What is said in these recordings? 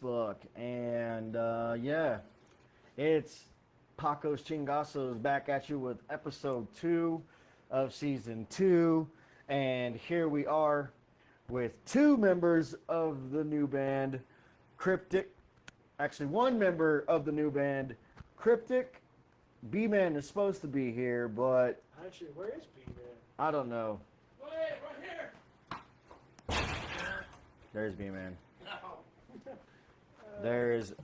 Facebook. And yeah, it's Paco's Chingasos back at you with episode 2 of season 2. And here we are with 2 members of the new band, Cryptic. Actually, 1 member of the new band, Cryptic. Bman is supposed to be here, but Actually, where is Bman? I don't know. Wait, right here. There's Bman. No. There's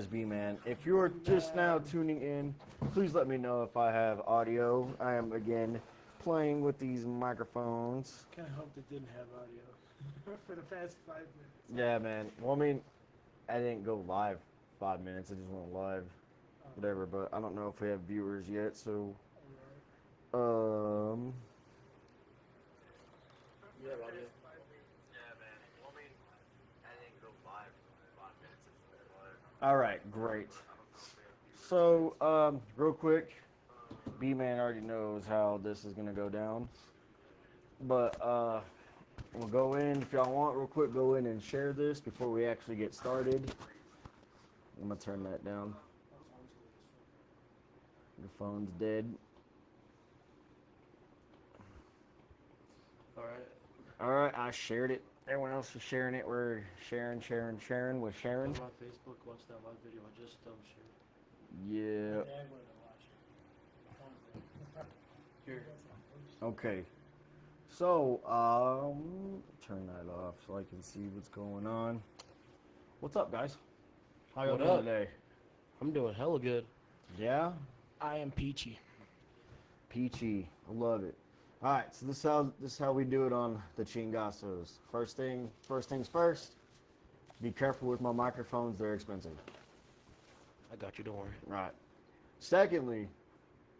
Bman. If you're just now tuning in, please let me know if I have audio. I am again playing with these microphones. Kind of hoped it didn't have audio for the past 5 minutes. Yeah, man. Well, I mean, I didn't go live 5 minutes. I just went live, whatever. But I don't know if we have viewers yet. So, You have audio? all right, great. So, real quick, B-Man already knows how this is gonna go down, but we'll go in. If y'all want, real quick, go in and share this before we actually get started. I'm gonna turn that down. Your phone's dead. Alright. All right, I shared it. Everyone else is sharing it. We're sharing with Sharon. On Facebook, watch that live video. I just shared. Yeah. My dad wanted to watch it. Here. Okay. So, turn that off so I can see what's going on. What's up, guys? How y'all What doing up? today? I'm doing hella good. Yeah? I am Peachy. Peachy. I love it. All right, so this is how we do it on the Chingasos. First things first. Be careful with my microphones; they're expensive. I got you, don't worry. Right. Secondly,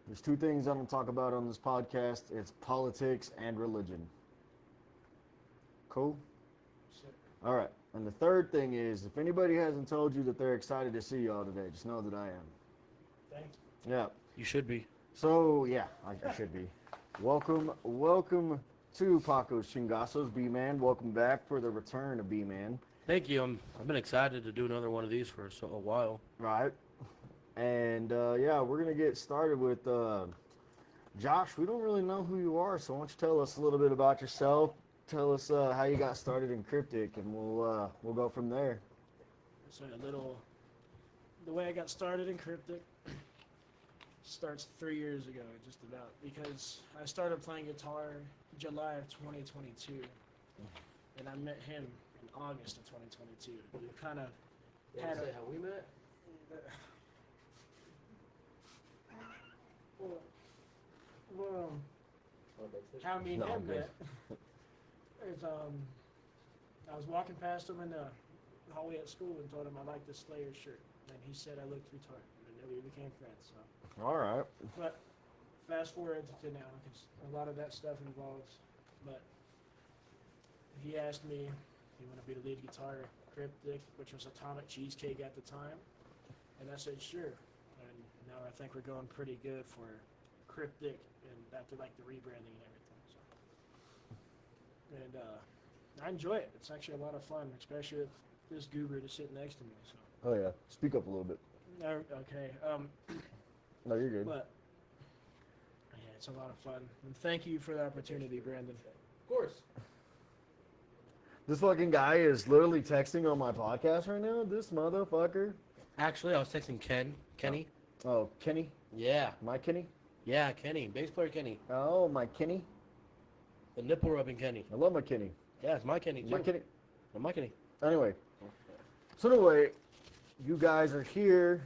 there's 2 things I'm gonna talk about on this podcast. It's politics and religion. Cool. All right. And the third thing is, if anybody hasn't told you that they're excited to see y'all today, just know that I am. Thank you. Yeah. You should be. So yeah, I should be. Welcome to Paco's Chingasos, B-Man. Welcome back for the return of B-Man. Thank you. I've been excited to do another one of these for a while. Right. And yeah, we're gonna get started with Josh. We don't really know who you are, so why don't you tell us a little bit about yourself? Tell us how you got started in Cryptic, and we'll go from there. So the way I got started in Cryptic starts 3 years ago, just about, because I started playing guitar July of 2022, and I met him in August of 2022. We kind of had a... how we met? Well, how me and No, him I'm good. met is I was walking past him in the hallway at school and told him I liked the Slayer shirt, and he said I looked retarded, and then we became friends. So, All right. but fast forward to now, because a lot of that stuff involves. But he asked me, "You want to be the lead guitar at Cryptic," which was Atomic Cheesecake at the time, and I said sure. And now I think we're going pretty good for Cryptic, and after like the rebranding and everything. So, and I enjoy it. It's actually a lot of fun, especially with this goober to sit next to me. So, Oh yeah. Speak up a little bit. okay. No, you're good. But yeah, it's a lot of fun. And thank you for the opportunity, Brandon. Of course. This fucking guy is literally texting on my podcast right now. This motherfucker. Actually, I was texting Kenny. Oh, Kenny. Yeah. My Kenny. Yeah, Kenny. Bass player Kenny. Oh, my Kenny. The nipple rubbing Kenny. I love my Kenny. Yeah, it's my Kenny too. My Kenny. My Kenny. Anyway. So anyway, you guys are here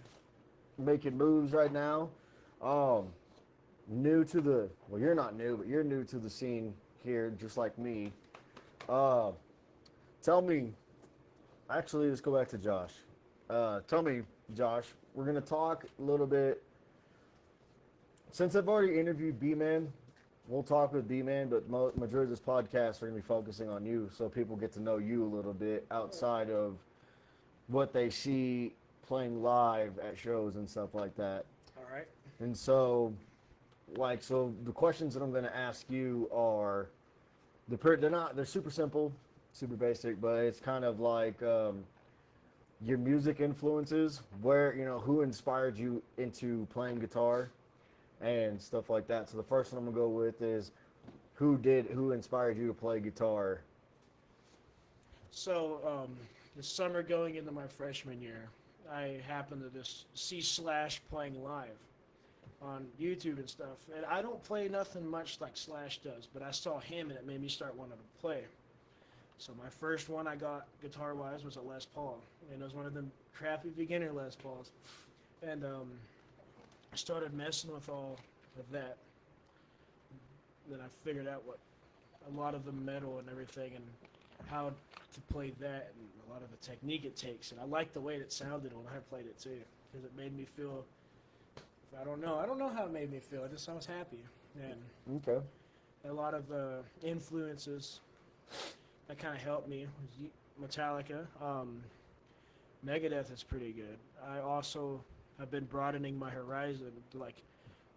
making moves right now. New to the, well, you're not new, but you're new to the scene here, just like me. Tell me, actually, let's go back to Josh. Tell me, Josh, we're going to talk a little bit. Since I've already interviewed B-Man, we'll talk with B-Man, but majority of this podcast, we're going to be focusing on you, so people get to know you a little bit outside of what they see playing live at shows and stuff like that. All right. And so, so the questions that I'm going to ask you are, they're super simple, super basic, but it's kind of like, your music influences, where, who inspired you into playing guitar and stuff like that. So the first one I'm gonna go with is who inspired you to play guitar? So, the summer going into my freshman year, I happened to just see Slash playing live on YouTube and stuff. And I don't play nothing much like Slash does, but I saw him and it made me start wanting to play. So my first one I got guitar-wise was a Les Paul, and it was one of them crappy beginner Les Pauls. And I started messing with all of that. Then I figured out what a lot of the metal and everything and how to play that and a lot of the technique it takes. And I liked the way it sounded when I played it too, because it made me feel. I don't know how it made me feel. I was happy, and Okay. a lot of the influences that kind of helped me was Metallica. Megadeth is pretty good. I also have been broadening my horizon to like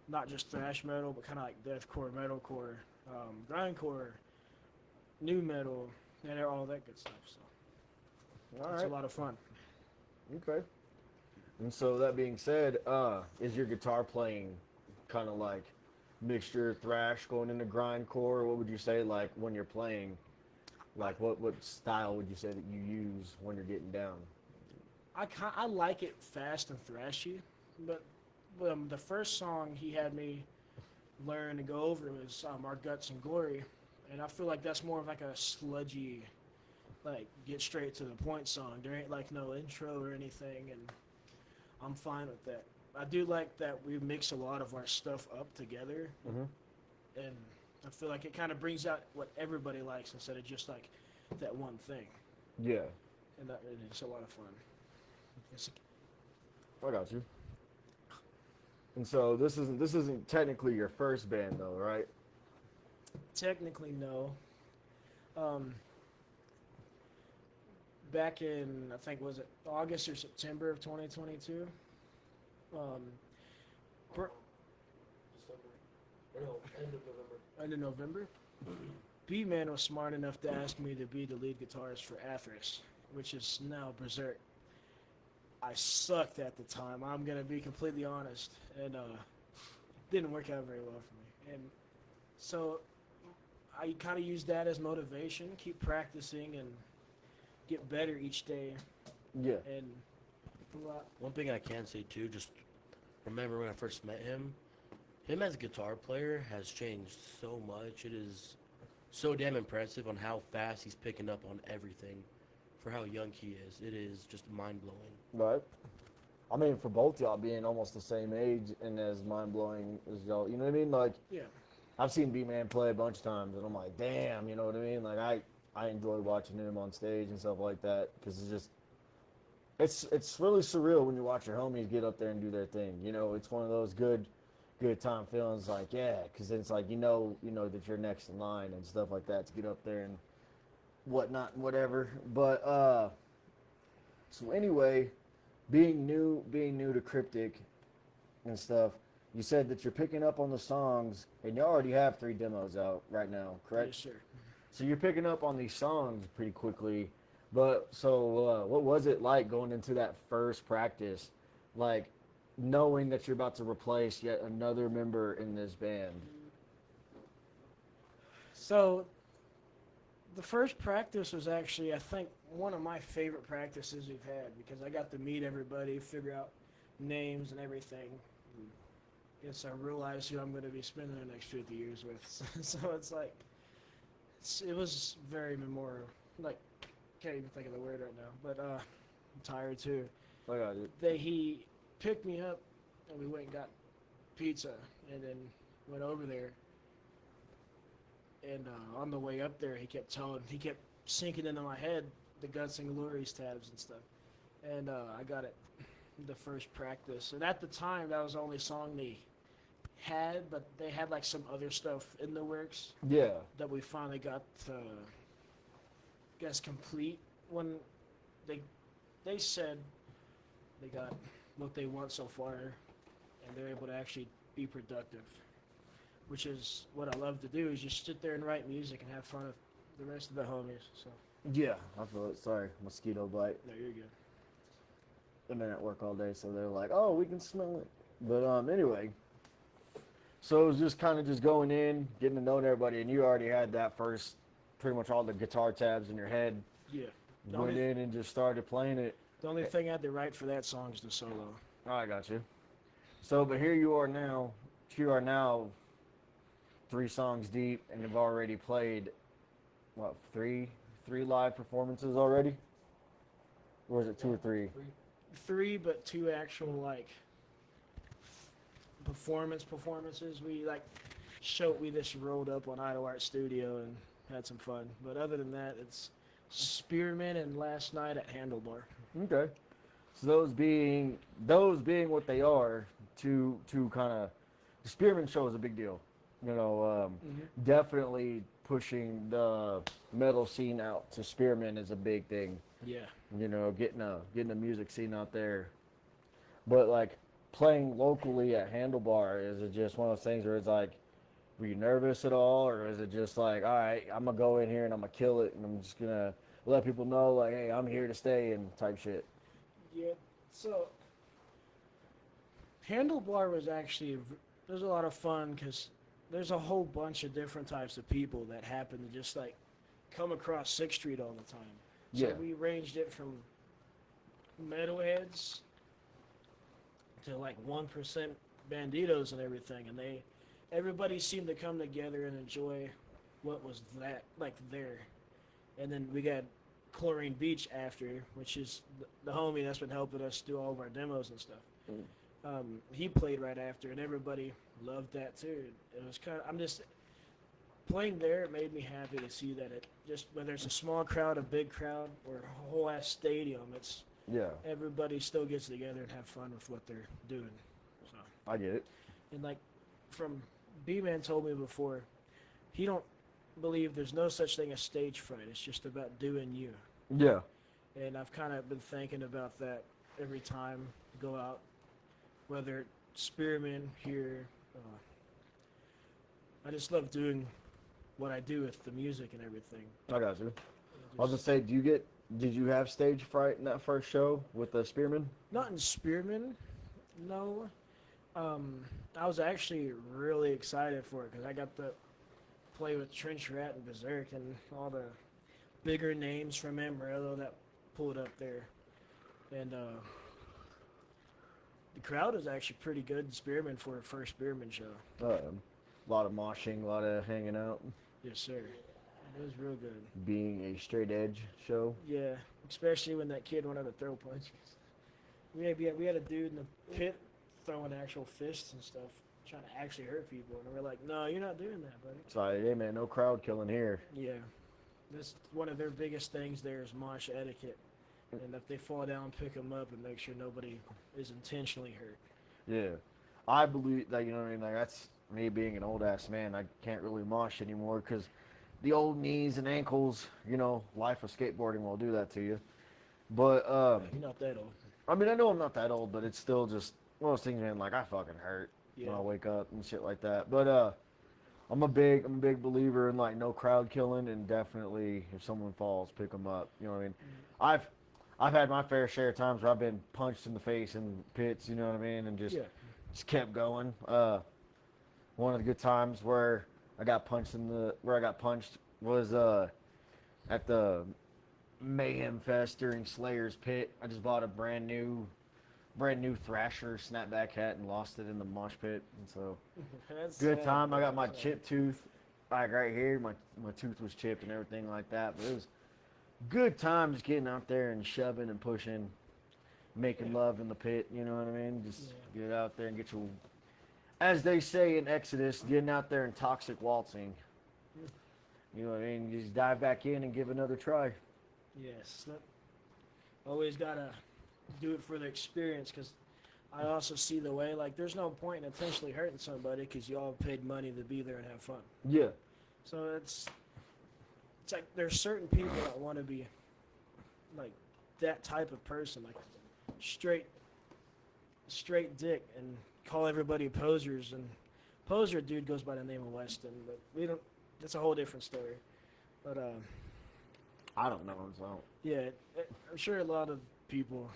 not just thrash metal, but kind of like deathcore, metalcore, grindcore, new metal, and all that good stuff. So All it's right. a lot of fun. Okay. And so that being said, is your guitar playing kind of like mixture thrash going into grindcore? What would you say, like, when you're playing? Like, what style would you say that you use when you're getting down? I like it fast and thrashy, but the first song he had me learn to go over was Our Guts and Glory, and I feel like that's more of like a sludgy, like get straight to the point song. There ain't like no intro or anything, and I'm fine with that. I do like that we mix a lot of our stuff up together, Mm-hmm. and I feel like it kind of brings out what everybody likes instead of just like that one thing, Yeah, and it's a lot of fun. It's, I got you. And so this isn't technically your first band though, right? technically, no. Um, Back in, I think, was it August or September of 2022? Um, Bur- December. No, end of November. End of November, Bman was smart enough to ask me to be the lead guitarist for Athris, which is now Berserk. I sucked at the time. I'm gonna be completely honest, and didn't work out very well for me. And so I kind of used that as motivation, keep practicing and get better each day. Yeah. And One thing I can say too, just remember when I first met him as a guitar player has changed so much. It is so damn impressive on how fast he's picking up on everything for how young he is. It is just mind blowing. Right. I mean, for both y'all being almost the same age and as mind blowing as y'all, you know what I mean? Like, yeah, I've seen B-Man play a bunch of times, and I'm like, damn, you know what I mean? Like, I enjoy watching him on stage and stuff like that because it's really surreal when you watch your homies get up there and do their thing. You know, it's one of those good time feelings. Like, yeah, because it's like you know that you're next in line and stuff like that to get up there and whatnot and whatever. But so anyway, being new to Cryptic and stuff, you said that you're picking up on the songs, and you already have 3 demos out right now, correct? yes, sir. So you're picking up on these songs pretty quickly. But so what was it like going into that first practice, like knowing that you're about to replace yet another member in this band? So the first practice was actually, I think, one of my favorite practices we've had because I got to meet everybody, figure out names and everything. Guess I realized who I'm going to be spending the next 50 years with. So it's like, it was very memorial. Like, can't even think of the word right now, but I'm tired too. I got it. He picked me up and we went and got pizza and then went over there. And on the way up there, he kept sinking into my head the Guts and Glories tabs and stuff. And I got it the first practice. And at the time, that was the only song they had, but they had like some other stuff in the works Yeah. that we finally got to, guess, complete when they said they got what they want so far and they're able to actually be productive, which is what I love to do, is just sit there and write music and have fun with the rest of the homies. So Yeah, I feel it. Sorry, mosquito bite. no, you're good. I've been at work all day, so they're like, "Oh, we can smell it." But anyway, so it was just kind of just going in, getting to know everybody, and you already had that first, pretty much all the guitar tabs in your head. Yeah. The Went only, in and just started playing it. the only thing I had to write for that song is the solo. Oh, I got you. So, but here you are now. You are now 3 songs deep, and have already played what three live performances already, or is it 2 or 3? 3, but 2 actual like performances. We like we just rolled up on Idle Art Studio and had some fun. But other than that, it's Spearman and last night at Handlebar. Okay. So those being what they are, to kind of the Spearman show is a big deal. Definitely pushing the metal scene out to Spearman is a big thing. Yeah. Getting a music scene out there. But like playing locally at Handlebar, is it just one of those things where it's like, were you nervous at all, or is it just like, all right, I'm gonna go in here and I'm gonna kill it, and I'm just gonna let people know like, hey, I'm here to stay and type shit. Yeah. So Handlebar was there's a lot of fun because there's a whole bunch of different types of people that happen to just like come across 6th Street all the time. So Yeah. we ranged it from metalheads to like 1% banditos and everything, and everybody seemed to come together and enjoy what was there. And then we got Chlorine Beach after, which is the homie that's been helping us do all of our demos and stuff. He played right after, and everybody loved that too. It was I'm just playing there. It made me happy to see that it just, whether it's a small crowd, a big crowd, or a whole ass stadium, Yeah, everybody still gets together and have fun with what they're doing. So, I get it. and like from Bman told me before, he don't believe there's no such thing as stage fright. It's just about doing you. Yeah, And I've kind of been thinking about that every time I go out, whether it's Spearman here. I just love doing what I do with the music and everything. I got you. I was gonna say, did you have stage fright in that first show with the Spearman? Not in Spearman, no. I was actually really excited for it because I got to play with Trench Rat and Berserk and all the bigger names from Amarillo that pulled up there. And the crowd was actually pretty good in Spearman for a first Spearman show. A lot of moshing, a lot of hanging out, Yes, sir. It was real good. being a straight edge show. Yeah, especially when that kid wanted to throw punches. We had a dude in the pit throwing actual fists and stuff, trying to actually hurt people, and we're like, no, you're not doing that, buddy. It's like, hey man, no crowd killing here. Yeah, that's one of their biggest things there is mosh etiquette, and if they fall down, pick them up and make sure nobody is intentionally hurt. Yeah, I believe that, you know what I mean. Like, that's me being an old ass man. I can't really mosh anymore because the old knees and ankles, life of skateboarding will do that to you. But You're not that old. I mean, I know I'm not that old, but it's still just one of those things, man. Like, I fucking hurt Yeah. when I wake up and shit like that. But I'm a big believer in like no crowd killing, and definitely if someone falls, pick them up. You know what I mean? I've had my fair share of times where I've been punched in the face in pits. You know what I mean? And just kept going. One of the good times where I got punched was at the Mayhem Fest during Slayer's pit. I just bought a brand new Thrasher snapback hat and lost it in the mosh pit, and so That's good sad. time. I got my chipped tooth, like right here. My tooth was chipped and everything like that. But it was good time just getting out there and shoving and pushing, making love in the pit. You know what I mean? Just get out there and get your, as they say in Exodus, getting out there and toxic waltzing. You know what I mean? You just dive back in and give another try. Yes. Always gotta do it for the experience, because I also see the way, like, there's no point in intentionally hurting somebody because you all paid money to be there and have fun. Yeah. So it's like there's certain people that want to be like that type of person, like straight dick, and call everybody posers. And poser dude goes by the name of Weston, but we don't. That's a whole different story. But I don't know. So yeah, I'm sure a lot of people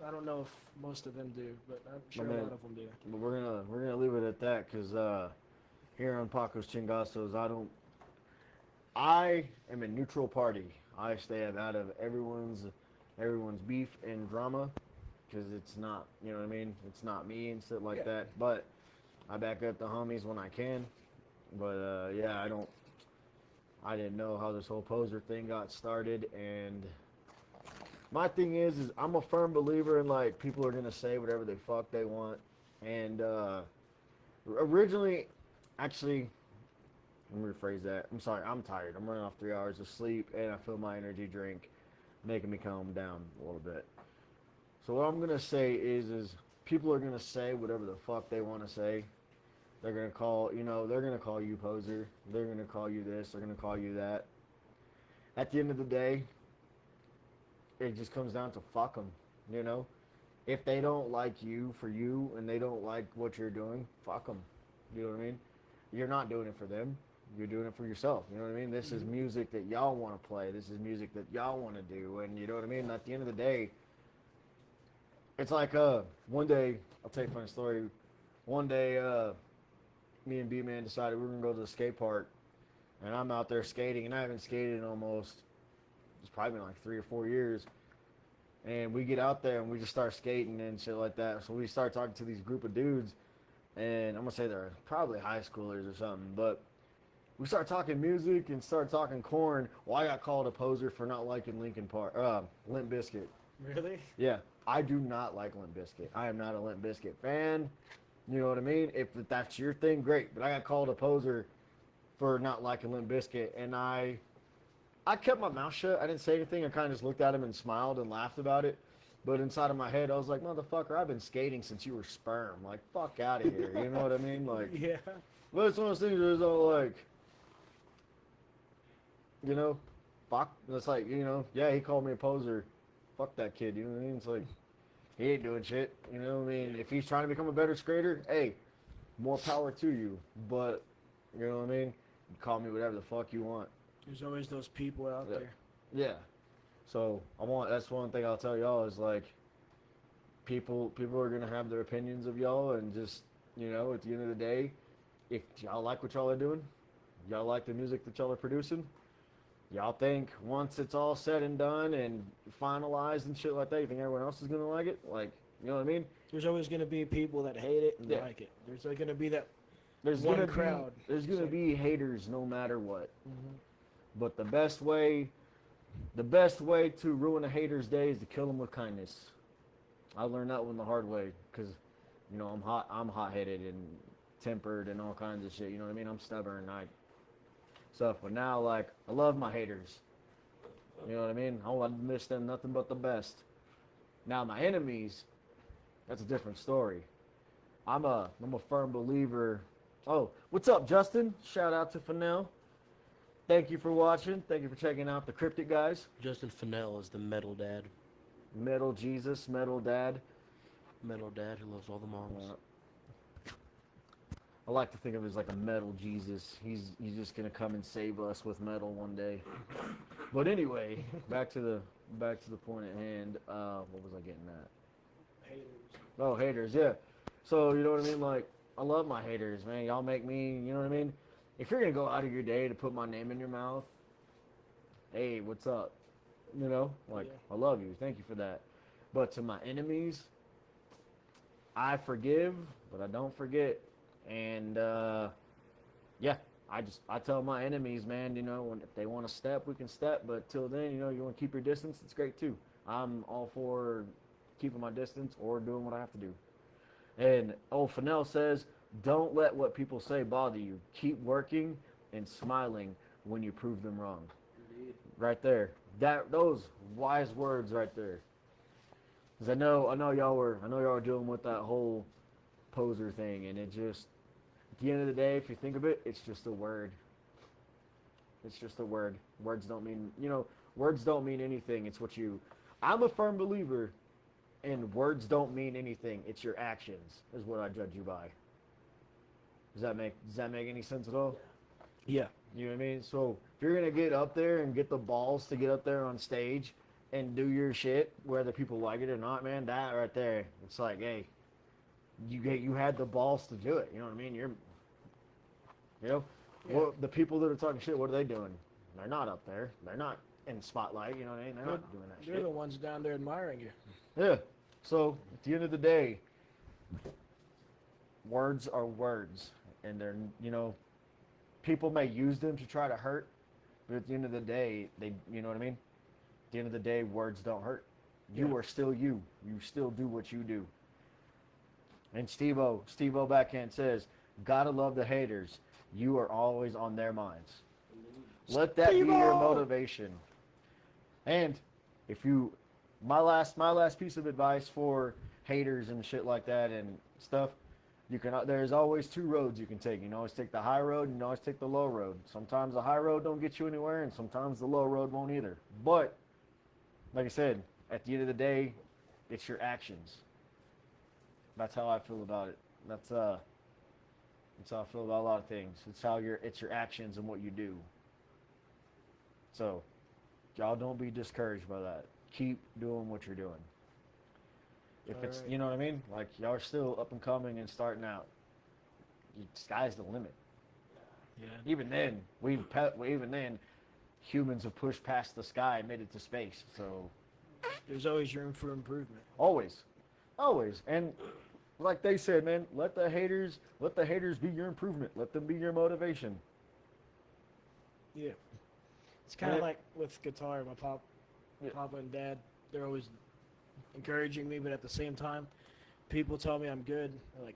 I don't know if most of them do, but I'm sure man, a lot of them do. But we're gonna leave it at that because here on Pacos Chingasos, I am a neutral party. I stay out of everyone's beef and drama because it's not, you know what I mean? It's not me and shit like that. But I back up the homies when I can. But yeah, I didn't know how this whole poser thing got started. And my thing is I'm a firm believer in like people are gonna say whatever the fuck they want. And originally, actually, let me rephrase that. I'm sorry, I'm tired. I'm running off 3 hours of sleep, and I feel my energy drink making me calm down a little bit. So what I'm gonna say is people are gonna say whatever the fuck they want to say. They're gonna they're gonna call you poser. They're gonna call you this. They're gonna call you that. At the end of the day, it just comes down to fuck them. You know, if they don't like you for you and they don't like what you're doing, fuck them. You know what I mean? You're not doing it for them. You're doing it for yourself. You know what I mean? This is music that y'all want to play. This is music that y'all want to do. And you know what I mean? At the end of the day, it's like one day, I'll tell you a funny story. One day, me and Bman decided we were going to go to the skate park. And I'm out there skating, and I haven't skated in it's probably been like 3 or 4 years. And we get out there, and we just start skating and shit like that. So we start talking to these group of dudes. And I'm going to say they're probably high schoolers or something. But we start talking music and start talking corn. Well, I got called a poser for not liking Limp Bizkit. Really? Yeah, I do not like Limp Bizkit. I am not a Limp Bizkit fan. You know what I mean? If that's your thing, great. But I got called a poser for not liking Limp Bizkit, and I kept my mouth shut. I didn't say anything. I kind of just looked at him and smiled and laughed about it. But inside of my head, I was like, motherfucker, I've been skating since you were sperm. Like, fuck out of here. You know what I mean? Like, Yeah. but it's one of those things where it's all like, you know, fuck. It's like, yeah, he called me a poser. Fuck that kid. You know what I mean? It's like, he ain't doing shit. You know what I mean? If he's trying to become a better skater, hey, more power to you. But, you know what I mean? You call me whatever the fuck you want. There's always those people out Yeah. there. Yeah. So that's one thing I'll tell y'all is like, people are gonna have their opinions of y'all, and just, at the end of the day, if y'all like what y'all are doing, y'all like the music that y'all are producing, y'all think once it's all said and done and finalized and shit like that, you think everyone else is gonna like it? Like, you know what I mean? There's always going to be people that hate it and Yeah. like it. There's going to be that There's one gonna crowd. There's gonna be haters no matter what. Mhm. But the best way to ruin a hater's day is to kill them with kindness. I learned that one the hard way because, I'm hot-headed and tempered and all kinds of shit. You know what I mean? I'm stubborn. Stuff. But now, like, I love my haters. You know what I mean? I want to miss them nothing but the best. Now, my enemies, that's a different story. I'm a firm believer. Oh, what's up, Justin? Shout out to Fennell. Thank you for watching. Thank you for checking out the Cryptic guys. Justin Fennell is the metal dad. Metal Jesus, Metal Dad. Metal dad who loves all the moms. I like to think of him as like a metal Jesus. He's just gonna come and save us with metal one day. But anyway, back to the point at hand. What was I getting at? Haters. Oh, haters, yeah. So you know what I mean? Like, I love my haters, man. Y'all make me, you know what I mean? If you're gonna go out of your day to put my name in your mouth, hey, what's up? Yeah. I love you. Thank you for that. But to my enemies, I forgive, but I don't forget. And yeah, I tell my enemies, man, if they want to step, we can step. But till then, you want to keep your distance. It's great too. I'm all for keeping my distance or doing what I have to do. And Fennell says, don't let what people say bother you. Keep working and smiling when you prove them wrong. Indeed. Right there. Those wise words right there. Because I know y'all were dealing with that whole poser thing, and it just, at the end of the day, if you think of it, it's just a word. It's just a word. Words don't mean anything. It's what you. I'm a firm believer in words don't mean anything. It's your actions is what I judge you by. Does that make any sense at all? Yeah. You know what I mean? So if you're gonna get up there and get the balls to get up there on stage and do your shit, whether people like it or not, man. That right there, it's like, hey, you had the balls to do it. You know what I mean? Yeah. Well, the people that are talking shit, what are they doing? They're not up there. They're not in the spotlight. You know what I mean? They're not doing that They're shit. the ones down there admiring you. Yeah. So at the end of the day, words are words, and they're people may use them to try to hurt, but at the end of the day, you know what I mean? At the end of the day, words don't hurt. You Yeah. are still you. You still do what you do. And Steve-O backhand says, gotta love the haters. You are always on their minds. Let that be your Steve-O! motivation. And if you, my last piece of advice for haters and shit like that and stuff, there's always two roads you can take. You can always take the high road, and you can always take the low road. Sometimes the high road don't get you anywhere, and sometimes the low road won't either. But like I said, at the end of the day, it's your actions. That's how I feel about it. That's how I feel about a lot of things. It's your actions and what you do. So, y'all don't be discouraged by that. Keep doing what you're doing. If it's, Alright. you know what I mean? Like, y'all are still up and coming and starting out. Sky's the limit. Yeah. Even then, humans have pushed past the sky and made it to space. So, There's always room for improvement. always. And like they said, man, let the haters be your improvement. Let them be your motivation. Yeah. It's kind of Yeah. like with guitar. My Yeah. papa and dad, they're always encouraging me, but at the same time, people tell me I'm good, like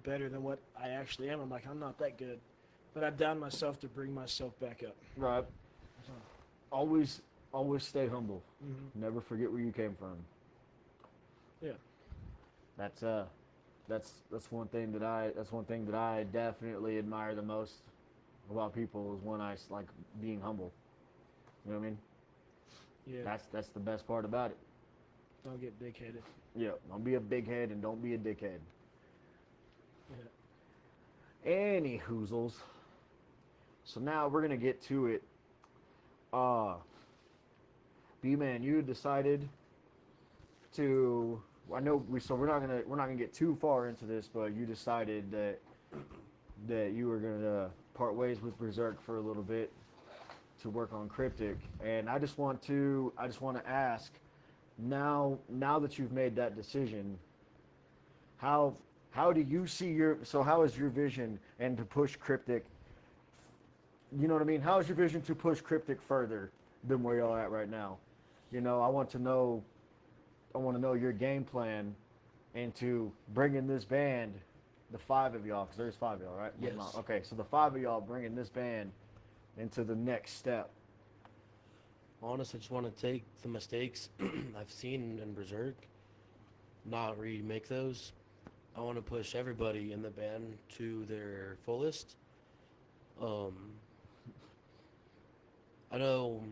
better than what I actually am. I'm like, I'm not that good, but I down myself to bring myself back up. Right. So, Always stay humble. mhm. Never forget where you came from. Yeah. That's one thing that I definitely admire the most about people is when I like being humble. You know what I mean? Yeah. That's the best part about it. Don't get big-headed. Yeah, don't be a big head and don't be a dickhead. Yeah. Any hoozles. So now we're gonna get to it. Bman, you decided to. I know we're not gonna get too far into this, but you decided that you were gonna part ways with Berserk for a little bit to work on Cryptic, and I just want to ask now that you've made that decision, how do you see how is your vision and to push Cryptic? You know what I mean? How is your vision to push Cryptic further than where y'all at right now? I want to know your game plan into bringing this band, the five of y'all, because there's five of y'all, right? Yes. Okay, so the five of y'all bringing this band into the next step. Honestly, I just want to take the mistakes I've seen in Berserk, not remake those. I want to push everybody in the band to their fullest. I know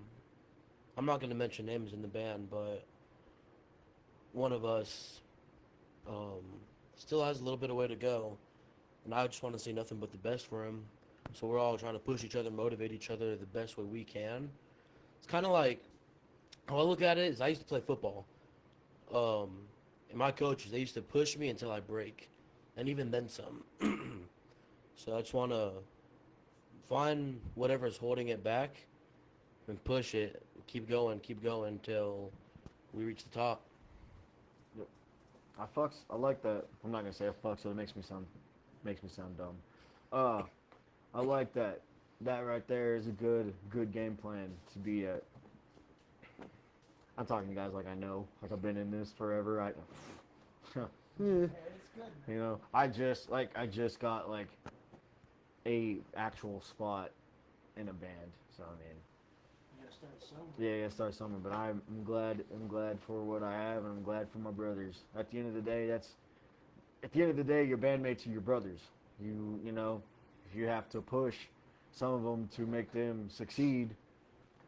I'm not going to mention names in the band, but one of us still has a little bit of way to go, and I just want to say nothing but the best for him. So we're all trying to push each other, motivate each other the best way we can. It's kind of like how I look at it is I used to play football, and my coaches, they used to push me until I break, and even then some. So I just want to find whatever's holding it back and push it, keep going until we reach the top. I like that. I'm not gonna say I fuck, so it makes me sound dumb. I like that. That right there is a good game plan to be at. I'm talking to guys like I know, like I've been in this forever. I just got like a actual spot in a band. So I mean, You gotta start somewhere. yeah, start somewhere. But I'm glad for what I have, and I'm glad for my brothers. At the end of the day, your bandmates are your brothers. You know, if you have to push some of them to make them succeed,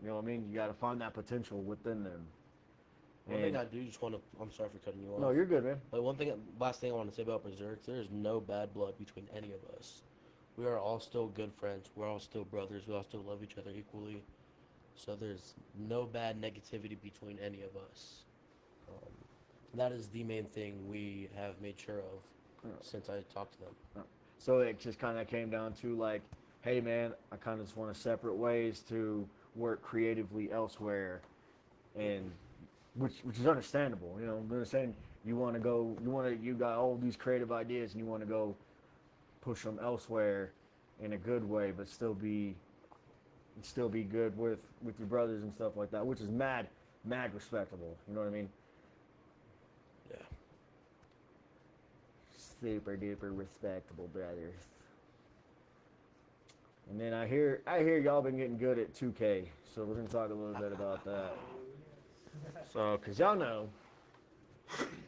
you know what I mean. You got to find that potential within them. One thing I do just want to, I'm sorry for cutting you off. No, you're good, man. But last thing I want to say about Berserk, there is no bad blood between any of us. We are all still good friends. We're all still brothers. We all still love each other equally. So there's no bad negativity between any of us. That is the main thing we have made sure of Yeah. since I talked to them. So it just kind of came down to like, hey man, I kind of just want to separate ways to work creatively elsewhere, and which is understandable. You know, I'm gonna say you want to go, you got all these creative ideas and you want to go push them elsewhere in a good way, but still be good with your brothers and stuff like that, which is mad respectable. You know what I mean? Yeah. Super duper respectable brothers. And then I hear y'all been getting good at 2K, so we're gonna talk a little bit about that. So, cause y'all know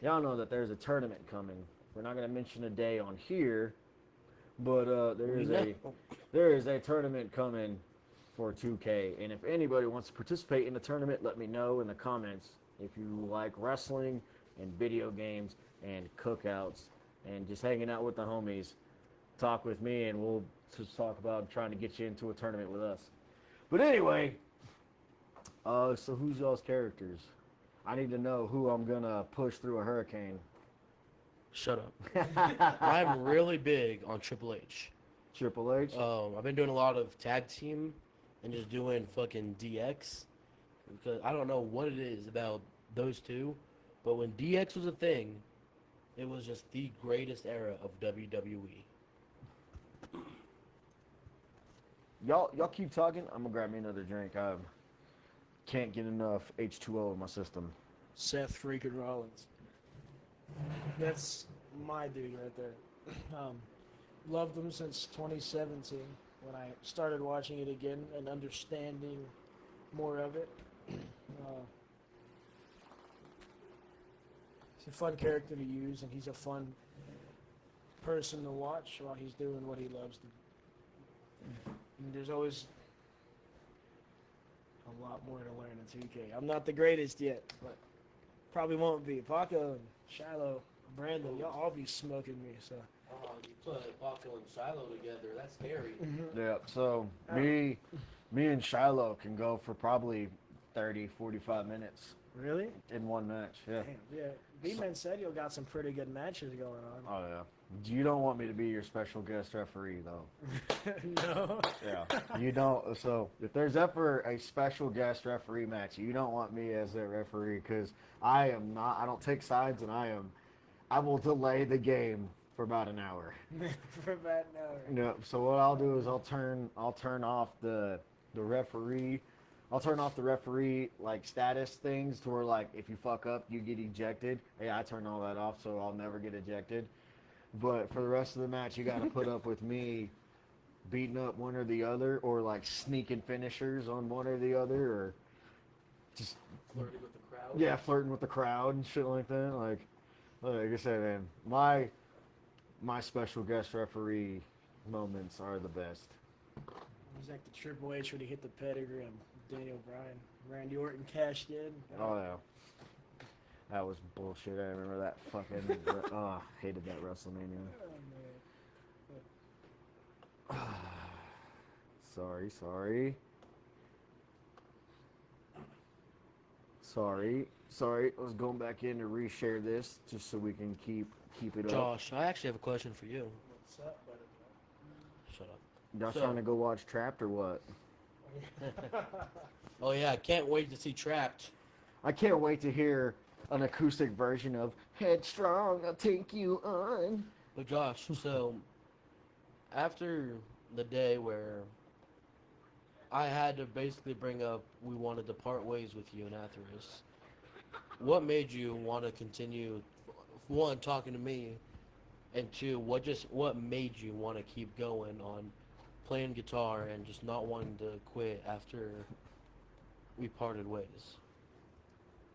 that there's a tournament coming. We're not gonna mention a day on here, but there is a tournament coming for 2K, and if anybody wants to participate in the tournament, let me know in the comments. If you like wrestling and video games and cookouts and just hanging out with the homies, talk with me and we'll just talk about trying to get you into a tournament with us. But anyway, so who's y'all's characters? I need to know who I'm gonna push through a hurricane. Shut up. I'm really big on Triple H. Triple H? I've been doing a lot of tag team and just doing fucking DX because I don't know what it is about those two, but when DX was a thing, it was just the greatest era of WWE. Y'all keep talking. I'm gonna grab me another drink. I can't get enough H2O in my system. Seth freaking Rollins. That's my dude right there. Loved him since 2017 when I started watching it again and understanding more of it. He's a fun character to use, and he's a fun person to watch while he's doing what he loves to do. And there's always a lot more to learn in 2K. I'm not the greatest yet, but probably won't be. Paco and Shiloh, Brandon, y'all all be smoking me, so. Oh, you put Paco and Shiloh together. That's scary. Yeah, so me and Shiloh can go for probably 30, 45 minutes Really? in one match. Yeah. Damn, yeah. Bman said you got some pretty good matches going on. Oh yeah. You don't want me to be your special guest referee though. No. Yeah. You don't. So if there's ever a special guest referee match, you don't want me as a referee because I am not. I don't take sides, and I will delay the game for about an hour. For about an hour. You know, so what I'll do is I'll turn off the referee. I'll turn off the referee like status things to where like if you fuck up you get ejected. Hey, I turn all that off so I'll never get ejected. But for the rest of the match you gotta put up with me beating up one or the other or like sneaking finishers on one or the other or just Flirting with the crowd. yeah, flirting with the crowd and shit like that. Like I said, man, my special guest referee moments are the best. It was like the Triple H when he hit the pedigree on Daniel Bryan. Randy Orton cashed in. Oh yeah. That was bullshit. I remember that fucking. Hated that WrestleMania. Oh, man. Sorry. I was going back in to reshare this just so we can keep it up. Josh, I actually have a question for you. What's up, butterfly? Shut up. Y'all So- trying to go watch Trapped or what? Oh yeah, I can't wait to see Trapped. I can't wait to hear an acoustic version of Headstrong, I'll take you on. But Josh, so after the day where I had to basically bring up we wanted to part ways with you and Atheris, what made you want to continue, one, talking to me, and two, what made you want to keep going on playing guitar and just not wanting to quit after we parted ways?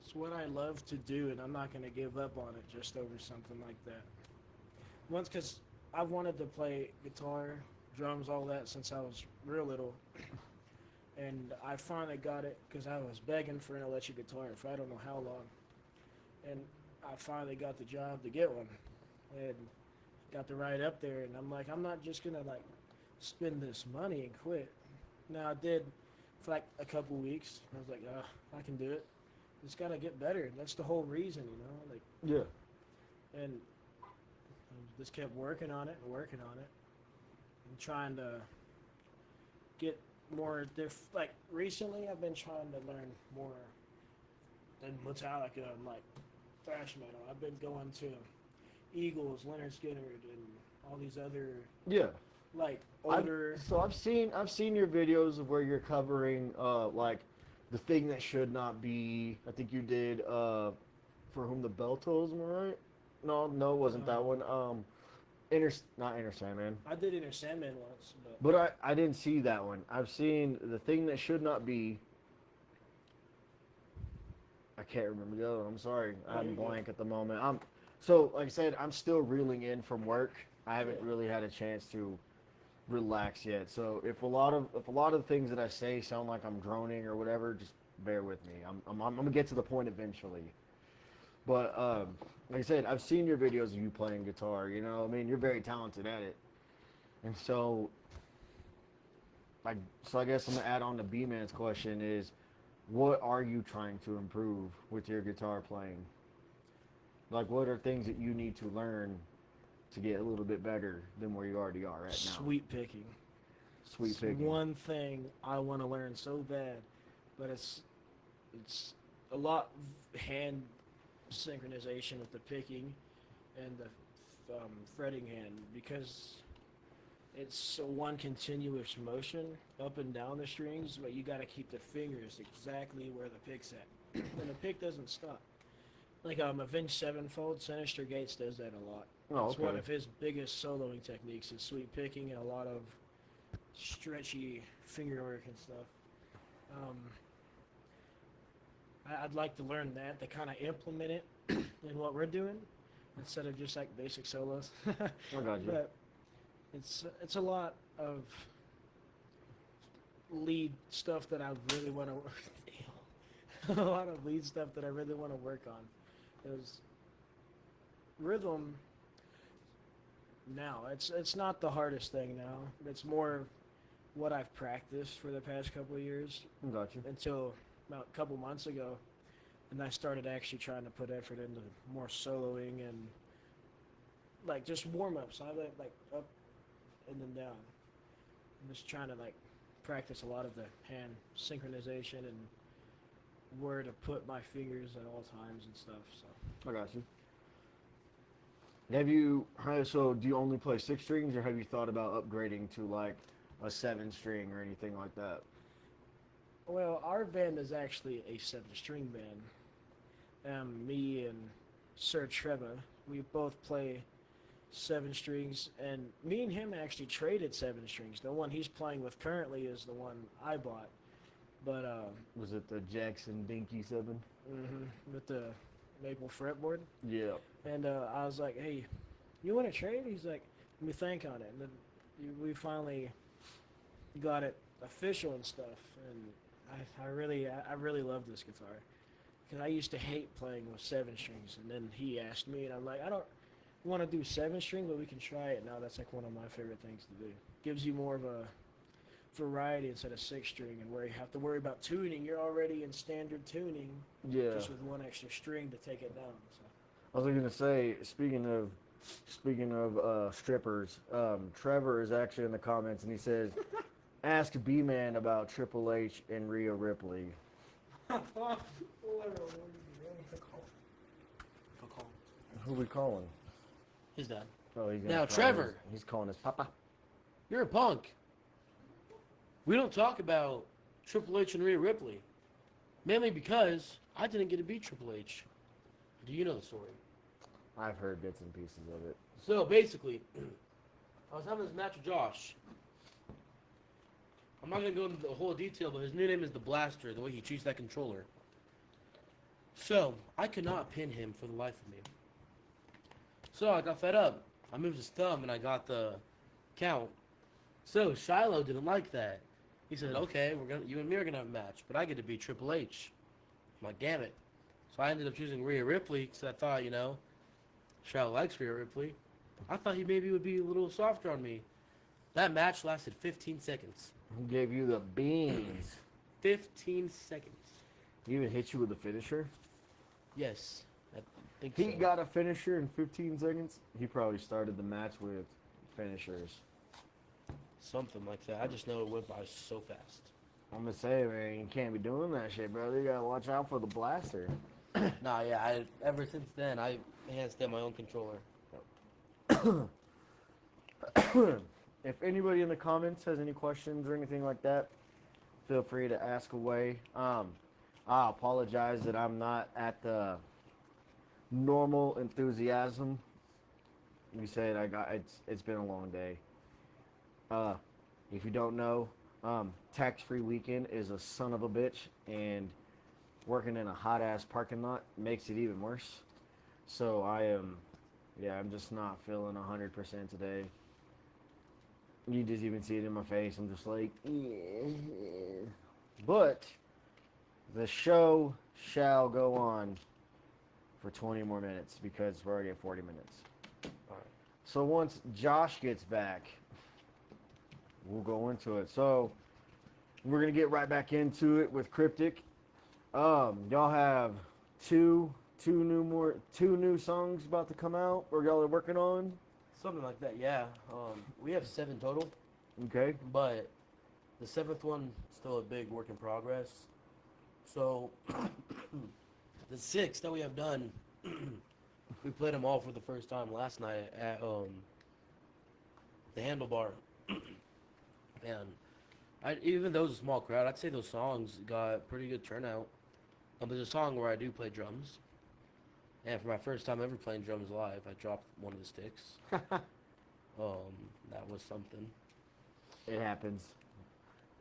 It's what I love to do, and I'm not going to give up on it just over something like that. Once, because I've wanted to play guitar, drums, all that since I was real little. And I finally got it because I was begging for an electric guitar for I don't know how long. And I finally got the job to get one. And got the ride up there, and I'm like, I'm not just going to, like, spend this money and quit. Now, I did for like a couple weeks. I was like, I can do it. It's gotta get better. That's the whole reason, Like, Yeah. and just kept working on it, and trying to get more like recently I've been trying to learn more than Metallica and like thrash metal. I've been going to Eagles, Leonard Skinner, and all these other Yeah. like older. I've seen your videos of where you're covering like the thing that should not be. I think you did For Whom the Bell Tolls, am I right? No, it wasn't that one. Not Inner Sandman. I did Inner Sandman once, but But I didn't see that one. I've seen the thing that should not be. I can't remember the other one. I'm sorry. I'm blank at the moment. So like I said, I'm still reeling in from work. I haven't really had a chance to relax yet. So if a lot of the things that I say sound like I'm droning or whatever, just bear with me. I'm gonna get to the point eventually. But like I said, I've seen your videos of you playing guitar. I mean, you're very talented at it. And so, I guess I'm gonna add on to B-Man's question is, what are you trying to improve with your guitar playing? Like, what are things that you need to learn to get a little bit better than where you already are at now? sweet picking. Sweet It's picking. one thing I want to learn so bad, but it's a lot of hand synchronization with the picking and the fretting hand, because it's one continuous motion up and down the strings, but you got to keep the fingers exactly where the pick's at, and the pick doesn't stop. Like Avenged Sevenfold, Sinister Gates does that a lot. Oh, It's okay. one of his biggest soloing techniques is sweep picking and a lot of stretchy finger work and stuff. I'd like to learn that, to kind of implement it in what we're doing instead of just like basic solos. I got you. But it's a lot of lead stuff that I really want to. A lot of lead stuff that I really want to work on. Because rhythm now, it's not the hardest thing now. It's more what I've practiced for the past couple of years I got you. until about a couple months ago, and I started actually trying to put effort into more soloing and like just warm-ups. I like up and then down. I'm just trying to like practice a lot of the hand synchronization and where to put my fingers at all times and stuff. So I got you. So do you only play 6 strings, or have you thought about upgrading to like a 7 string or anything like that? well, our band is actually a 7-string band. Me and Sir Trevor, we both play 7 strings, and me and him actually traded 7 strings. The one he's playing with currently is the one I bought, but Was it the Jackson Dinky 7? with the maple fretboard. Yeah. And I was like, "Hey, you want to trade?" He's like, "Let me think on it." And then we finally got it official and stuff. And I really love this guitar, because I used to hate playing with 7 strings. And then he asked me, and I'm like, "I don't want to do 7-string, but we can try it." Now that's like one of my favorite things to do. Gives you more of a variety instead of 6-string, and where you have to worry about tuning. You're already in standard tuning, Yeah. just with one extra string to take it down. So. I was gonna say, speaking of strippers, Trevor is actually in the comments, and he says, "Ask B-Man about Triple H and Rhea Ripley." Who we calling? His dad. Oh, he's Now, gonna call Trevor. He's calling his papa. You're a punk. We don't talk about Triple H and Rhea Ripley. Mainly because I didn't get to beat Triple H. Do you know the story? I've heard bits and pieces of it. So basically, I was having this match with Josh. I'm not going to go into the whole detail, but his new name is the Blaster, the way he treats that controller. So, I could not pin him for the life of me. So, I got fed up. I moved his thumb and I got the count. So, Shiloh didn't like that. He said, okay, you and me are going to have a match, but I get to beat Triple H. I'm like, damn it. So, I ended up choosing Rhea Ripley because I thought, Shiloh likes Rhea Ripley. I thought he maybe would be a little softer on me. That match lasted 15 seconds. Who gave you the beans? 15 seconds. He even hit you with a finisher. Yes, I think He so. got a finisher in 15 seconds. He probably started the match with finishers. Something like that. I just know it went by so fast. I'm gonna say, man, you can't be doing that shit, brother. You gotta watch out for the blaster. Nah, yeah. Ever since then, I hands down my own controller. If anybody in the comments has any questions or anything like that, feel free to ask away. I apologize that I'm not at the normal enthusiasm. You said it's been a long day. If you don't know, tax-free weekend is a son of a bitch, and working in a hot ass parking lot makes it even worse. So I'm just not feeling 100% today. You just even see it in my face. I'm just like, yeah. But the show shall go on for 20 more minutes because we're already at 40 minutes. All right. So once Josh gets back, we'll go into it. So we're gonna get right back into it with Cryptic. Y'all have two new songs about to come out, or y'all are working on. Something like that. Yeah. We have 7 total, Okay. but the 7th one still a big work in progress. So the 6 that we have done, we played them all for the first time last night at the Handlebar, and even though it was a small crowd, I'd say those songs got pretty good turnout. There's a song where I do play drums, and for my first time ever playing drums live, I dropped one of the sticks. That was something. It happens.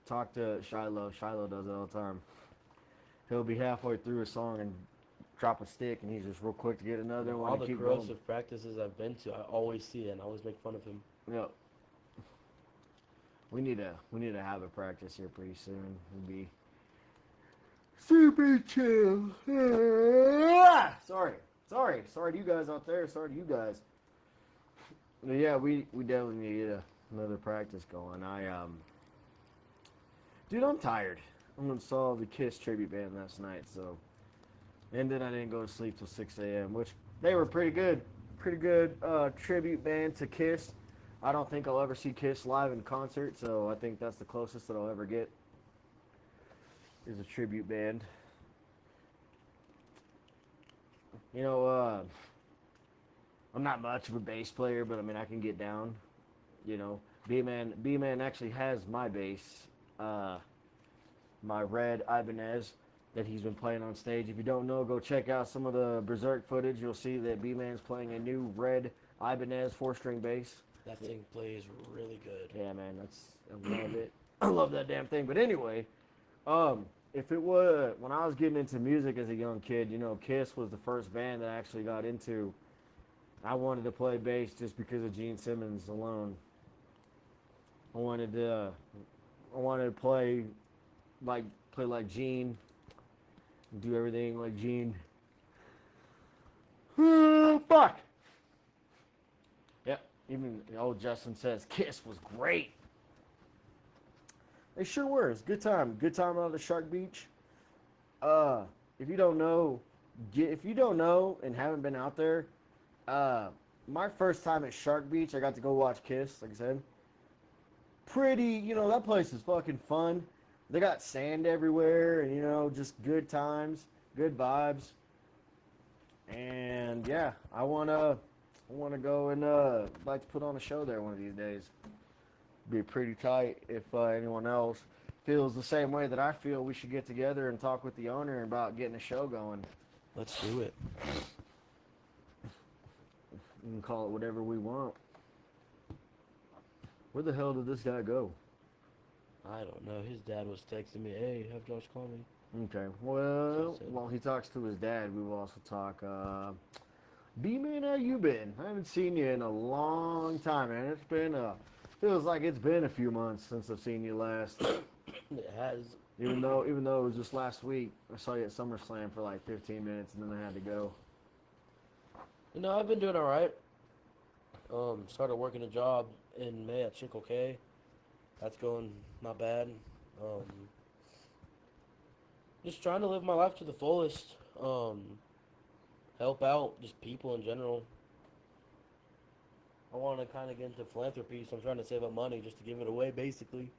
Talk to Shiloh. Shiloh does it all the time. He'll be halfway through a song and drop a stick, and he's just real quick to get another one All and the keep corrosive going. practices I've been to, I always see it, and I always make fun of him. Yep. We need to have a practice here pretty soon. It'll be super chill. Sorry to you guys out there. Sorry to you guys. But yeah, we definitely need another practice going. Dude, I'm tired. I saw the Kiss tribute band last night, so, and then I didn't go to sleep till 6 a.m., which they were pretty good tribute band to Kiss. I don't think I'll ever see Kiss live in concert, so I think that's the closest that I'll ever get is a tribute band. You know, I'm not much of a bass player, but I mean I can get down. You know, Bman actually has my bass, my red Ibanez that he's been playing on stage. If you don't know, go check out some of the Berserk footage. You'll see that Bman's playing a new red Ibanez 4-string bass. That thing plays really good. Yeah, man, I love it. I love that damn thing. But anyway, if it was when I was getting into music as a young kid, you know, Kiss was the first band that I actually got into. I wanted to play bass just because of Gene Simmons alone. I wanted to play like Gene, do everything like Gene. Fuck. Yep. Even old Justin says Kiss was great. They sure were. It's a good time. Good time out of the Shark Beach. If you don't know, and haven't been out there, my first time at Shark Beach, I got to go watch Kiss. Like I said, that place is fucking fun. They got sand everywhere, and just good times, good vibes. And yeah, I wanna go and like to put on a show there one of these days. Be pretty tight if anyone else feels the same way that I feel. We should get together and talk with the owner about getting a show going. Let's do it. We can call it whatever we want. Where the hell did this guy go? I don't know. His dad was texting me, "Hey, have Josh call me." Okay. Well, while he talks to his dad, we will also talk. B-Man, how you been? I haven't seen you in a long time, man. It's been feels like it's been a few months since I've seen you last. It has. Even though it was just last week, I saw you at SummerSlam for like 15 minutes, and then I had to go. I've been doing all right. Started working a job in May at Circle K. That's going not bad. Just trying to live my life to the fullest. Help out just people in general. I want to kind of get into philanthropy, so I'm trying to save up money just to give it away, basically.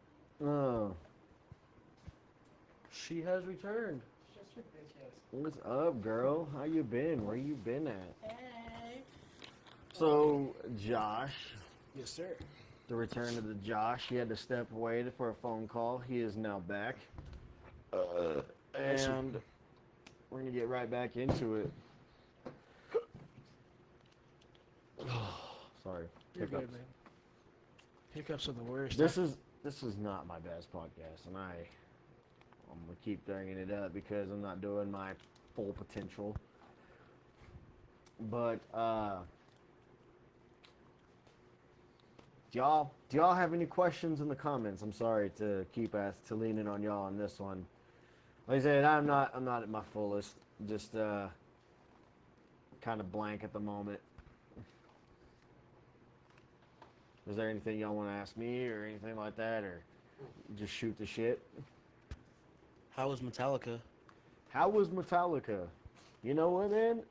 Oh, She has returned. Shut your bitch ass. what's up, girl? How you been? Where you been at? Hey. So, Josh, Yes, sir. the return of the Josh. He had to step away for a phone call. He is now back. And we're going to get right back into it. Sorry. You're Hiccups. good, man. Hiccups are the worst. This is not my best podcast, and I'm gonna keep bringing it up because I'm not doing my full potential. But do y'all have any questions in the comments? I'm sorry to keep to leaning on y'all on this one. Like I said, I'm not at my fullest. Just kind of blank at the moment. Is there anything y'all want to ask me or anything like that, or just shoot the shit? How was Metallica? How was Metallica? You know what, man?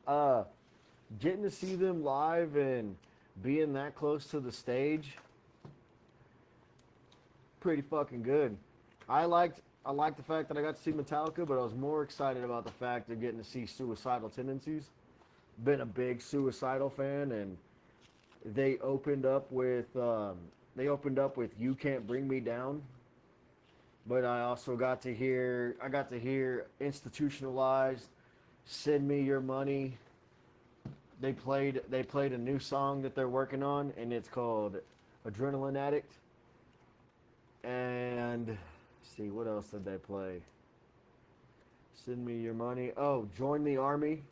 Getting to see them live and being that close to the stage, pretty fucking good. I liked the fact that I got to see Metallica, but I was more excited about the fact of getting to see Suicidal Tendencies. Been a big Suicidal fan, and they opened up with "You Can't Bring Me Down," but I also got to hear Institutionalized, "Send Me Your Money." They played a new song that they're working on, and it's called "Adrenaline Addict." And let's see, what else did they play? "Send Me Your Money." Oh, "Join the Army."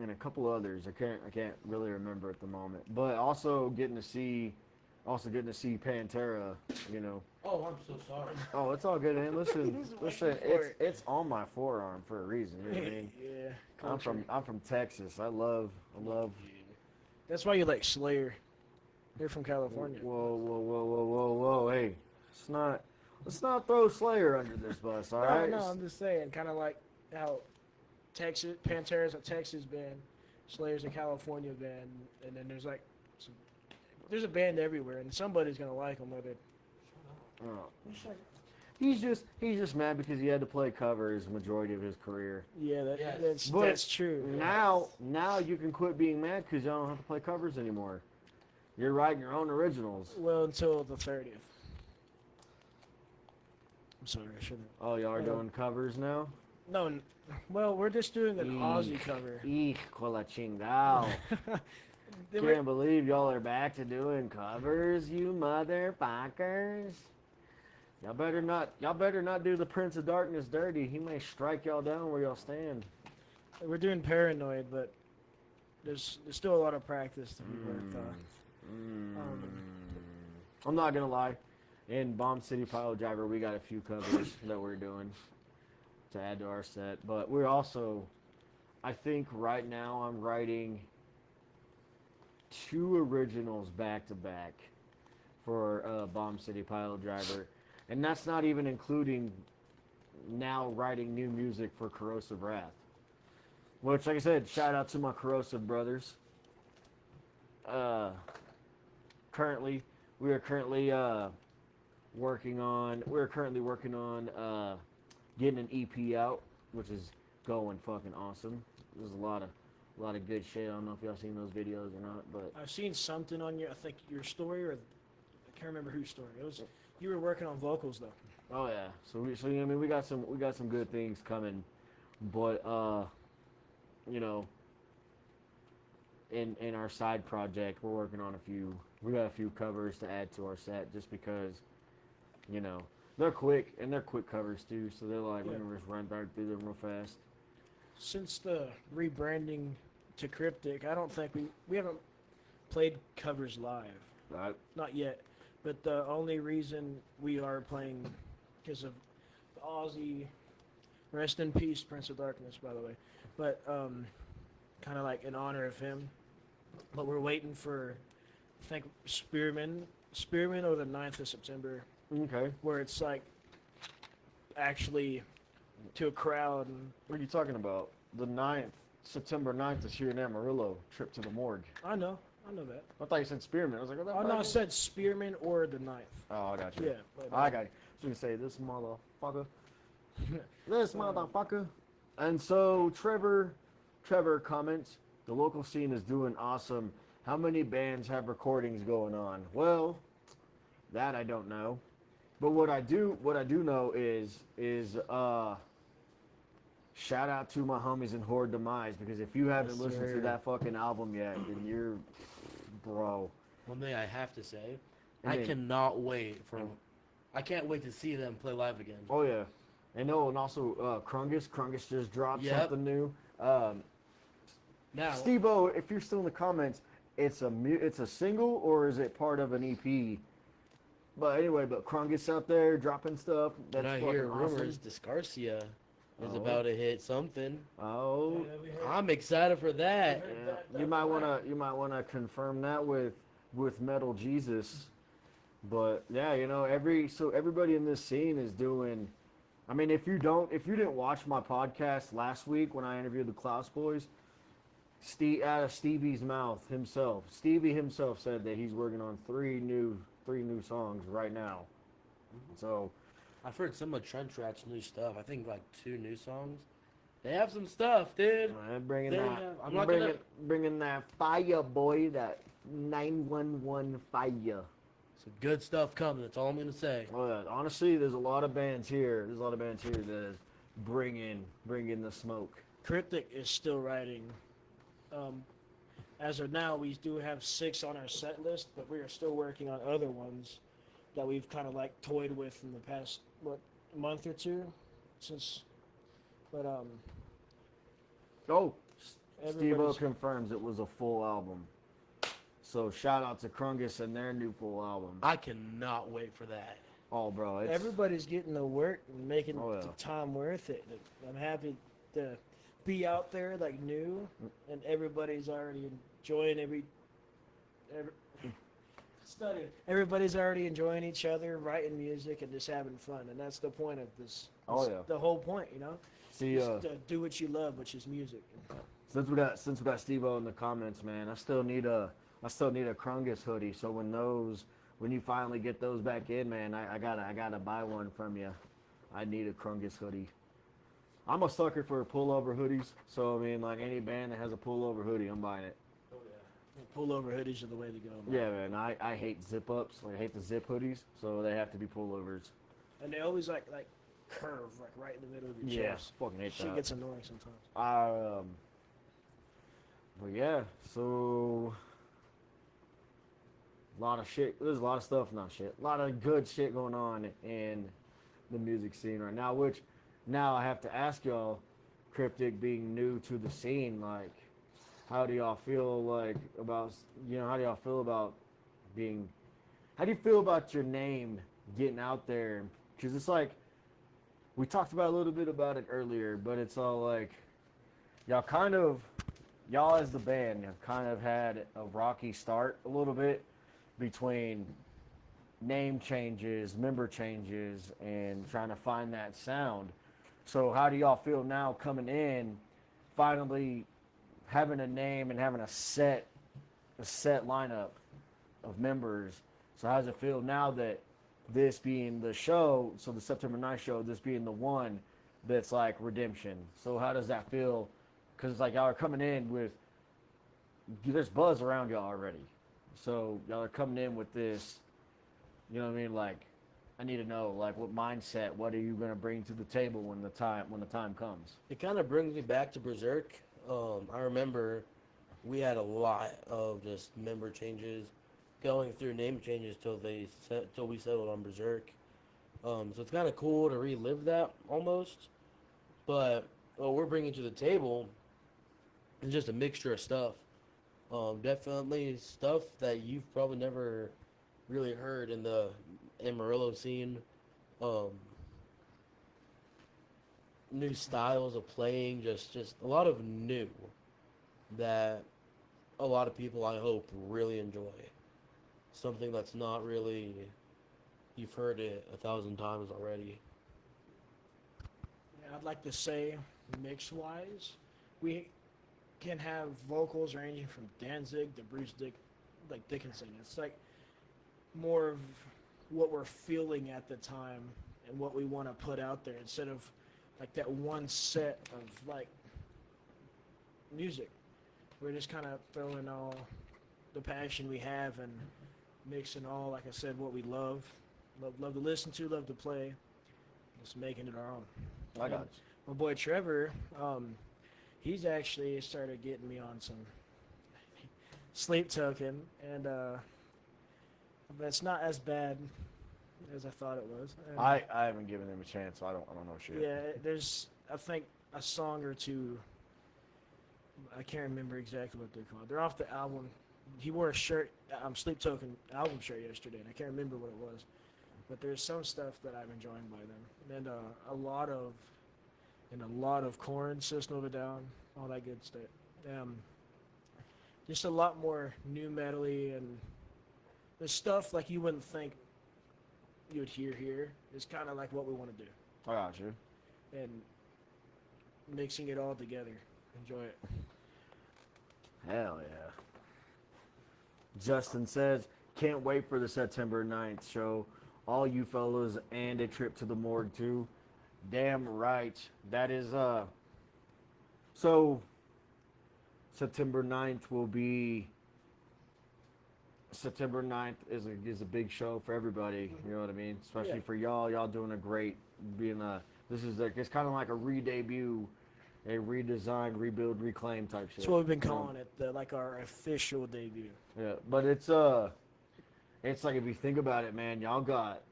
And a couple others. I can't really remember at the moment. But also getting to see Pantera, you know. Oh, I'm so sorry. Oh, it's all good, man. Listen, He's listen, waiting for it's on my forearm for a reason. You know what I mean? Yeah. I'm from Texas. I love. Yeah. That's why you like Slayer. They're from California. Whoa! Hey, let's not throw Slayer under this bus, all right? No, I'm just saying, kind of like how Texas Pantera's a Texas band, Slayer's a California band, and then there's there's a band everywhere, and somebody's gonna like them whether. Oh. He's just mad because he had to play covers majority of his career. Yeah, Yes. that's true. Now you can quit being mad because you don't have to play covers anymore. You're writing your own originals. Well, until the 30th. I'm sorry, I shouldn't. Oh, y'all are doing covers now? No, well, we're just doing an Aussie cover. Hijo la chingao. Can't believe y'all are back to doing covers, you motherfuckers. Y'all better not do the Prince of Darkness dirty. He may strike y'all down where y'all stand. We're doing Paranoid, but there's still a lot of practice to be worked on. I'm not gonna lie. In Bomb City Pile Driver, we got a few covers that we're doing to add to our set. But we're also, I think right now I'm writing 2 originals back to back for Bomb City Pile Driver. And that's not even including now writing new music for Corrosive Wrath. Which, like I said, shout out to my Corrosive brothers. We are currently working on getting an EP out, which is going fucking awesome. There's a lot of good shit. I don't know if y'all seen those videos or not, but I've seen something on your story, or I can't remember whose story. It was you were working on vocals though. oh yeah. So we got some good things coming, but you know, in our side project, we're working on we got a few covers to add to our set just because, you know, they're quick covers too, so they're like, we can just run back through them real fast. Since the rebranding to Cryptic, I don't think we haven't played covers live. Right. Not yet. But the only reason we are playing because of the Aussie, rest in peace, Prince of Darkness, by the way. But kind of like in honor of him. But we're waiting for, I think, Spearman or the 9th of September, Okay. where it's like actually to a crowd. And What are you talking about? The 9th, September 9th is here in Amarillo. Trip to the morgue. I know that. I thought you said Spearman. I was like, what the Oh fuck no, I is- said Spearman or the 9th. Oh, I got you. Yeah, but, I got you. So you can say this motherfucker. This motherfucker. And so Trevor comments, the local scene is doing awesome. How many bands have recordings going on? Well, that I don't know. But what I do know is shout out to my homies in Horde Demise, because if you haven't Yes, listened to sir. that fucking album yet, then you're bro. One thing I have to say, I I mean- cannot wait for. I can't wait to see them play live again. Oh yeah. And no, and also Krungus just dropped Yep. something new. Now, Steve-O, if you're still in the comments, it's a single or is it part of an EP? But anyway, Krungus out there dropping stuff. That's and I fucking hear awesome. rumors Discarcia is Oh. about to hit something. Oh, Yeah, we heard- I'm excited for that. heard yeah. that You might wanna confirm that with Metal Jesus. But yeah, everybody in this scene is doing. I mean, if you didn't watch my podcast last week when I interviewed the Klaus Boys, out of Stevie himself said that he's working on three new songs right now. So I've heard some of Trench Rat's new stuff. I think like 2 new songs. They have some stuff, dude. I'm bringing There you that. go. I'm I'm not bringing, gonna- bringing that fire, boy. That 911 fire. Some good stuff coming. That's all I'm gonna say. Oh, yeah. Honestly, there's a lot of bands here. There's a lot of bands here that is bringing the smoke. Cryptic is still writing. As of now, we do have 6 on our set list, but we are still working on other ones that we've kind of like toyed with in the past month or two, since. But Oh, Steve-O everybody's- confirms it was a full album. So shout out to Krungus and their new full album. I cannot wait for that. Oh, bro, it's everybody's getting the work and making Oh, yeah. the time worth it. I'm happy to be out there like new, and everybody's already enjoying every study. Everybody's already enjoying each other, writing music, and just having fun, and that's the point of this. Oh, That's yeah. the whole point, you know. see. Just, do what you love, which is music. Since we got Steve-O in the comments, man, I still need a Krungus hoodie. So when you finally get those back in, man, I gotta buy one from you. I need a Krungus hoodie. I'm a sucker for pullover hoodies. So I mean, like any band that has a pullover hoodie, I'm buying it. Pullover hoodies are the way to go. Man. Yeah, man. I hate zip ups. Like, I hate the zip hoodies. So they have to be pullovers. And they always like curve like right in the middle of your Yeah, chest. fucking hate Shit that. gets annoying sometimes. But yeah, so a lot of shit. There's a lot of stuff, not shit. A lot of good shit going on in the music scene right now. Which now I have to ask y'all, Cryptic being new to the scene, like, how do y'all feel like about how do y'all feel about being? How do you feel about your name getting out there? Because it's like we talked about a little bit about it earlier, but it's all like y'all as the band have kind of had a rocky start a little bit between name changes, member changes, and trying to find that sound. So how do y'all feel now coming in, finally having a name and having a set lineup of members? So how does it feel now that this being the show, so the September 9th show, this being the one that's like redemption? So how does that feel? Because it's like y'all are coming in with, there's buzz around y'all already. So y'all are coming in with this, you know what I mean? Like, I need to know, like, what mindset, what are you going to bring to the table when the time comes? It kind of brings me back to Berserk. I remember we had a lot of just member changes, going through name changes till we settled on Berserk. So it's kind of cool to relive that almost. But what we're bringing to the table is just a mixture of stuff. Definitely stuff that you've probably never really heard in the Amarillo scene. New styles of playing, just a lot of new that a lot of people, I hope, really enjoy. Something that's not really, you've heard it 1,000 times already. I'd like to say, mix-wise, we can have vocals ranging from Danzig to Dickinson. It's like more of what we're feeling at the time and what we want to put out there instead of like that one set of like music. We're just kind of throwing all the passion we have and mixing all, like I said, what we love to listen to, love to play, just making it our own. I got And my boy Trevor, he's actually started getting me on some sleep token, and it's not as bad as I thought it was. And I haven't given him a chance, so I don't know shit. yeah, there's I think a song or two. I can't remember exactly what they're called. They're off the album. He wore a shirt, Sleep Token album shirt yesterday, and I can't remember what it was. But there's some stuff that I'm enjoying by them, and a lot of Korn, System of a Down, all that good stuff. Just a lot more new metal-y and the stuff like you wouldn't think you'd hear here is kind of like what we want to do, I got you. and mixing it all together. Enjoy it. Hell yeah. Justin says, can't wait for the September 9th show. All you fellas and a trip to the morgue too. Damn right. That is so September 9th will be September 9th is a big show for everybody, you know what I mean? Especially Yeah. for y'all. Y'all doing a great this is like it's kind of like a re-debut, a redesign, rebuild, reclaim type shit. That's what we've been you know? calling it, like our official debut. Yeah, but it's like if you think about it, man, y'all got.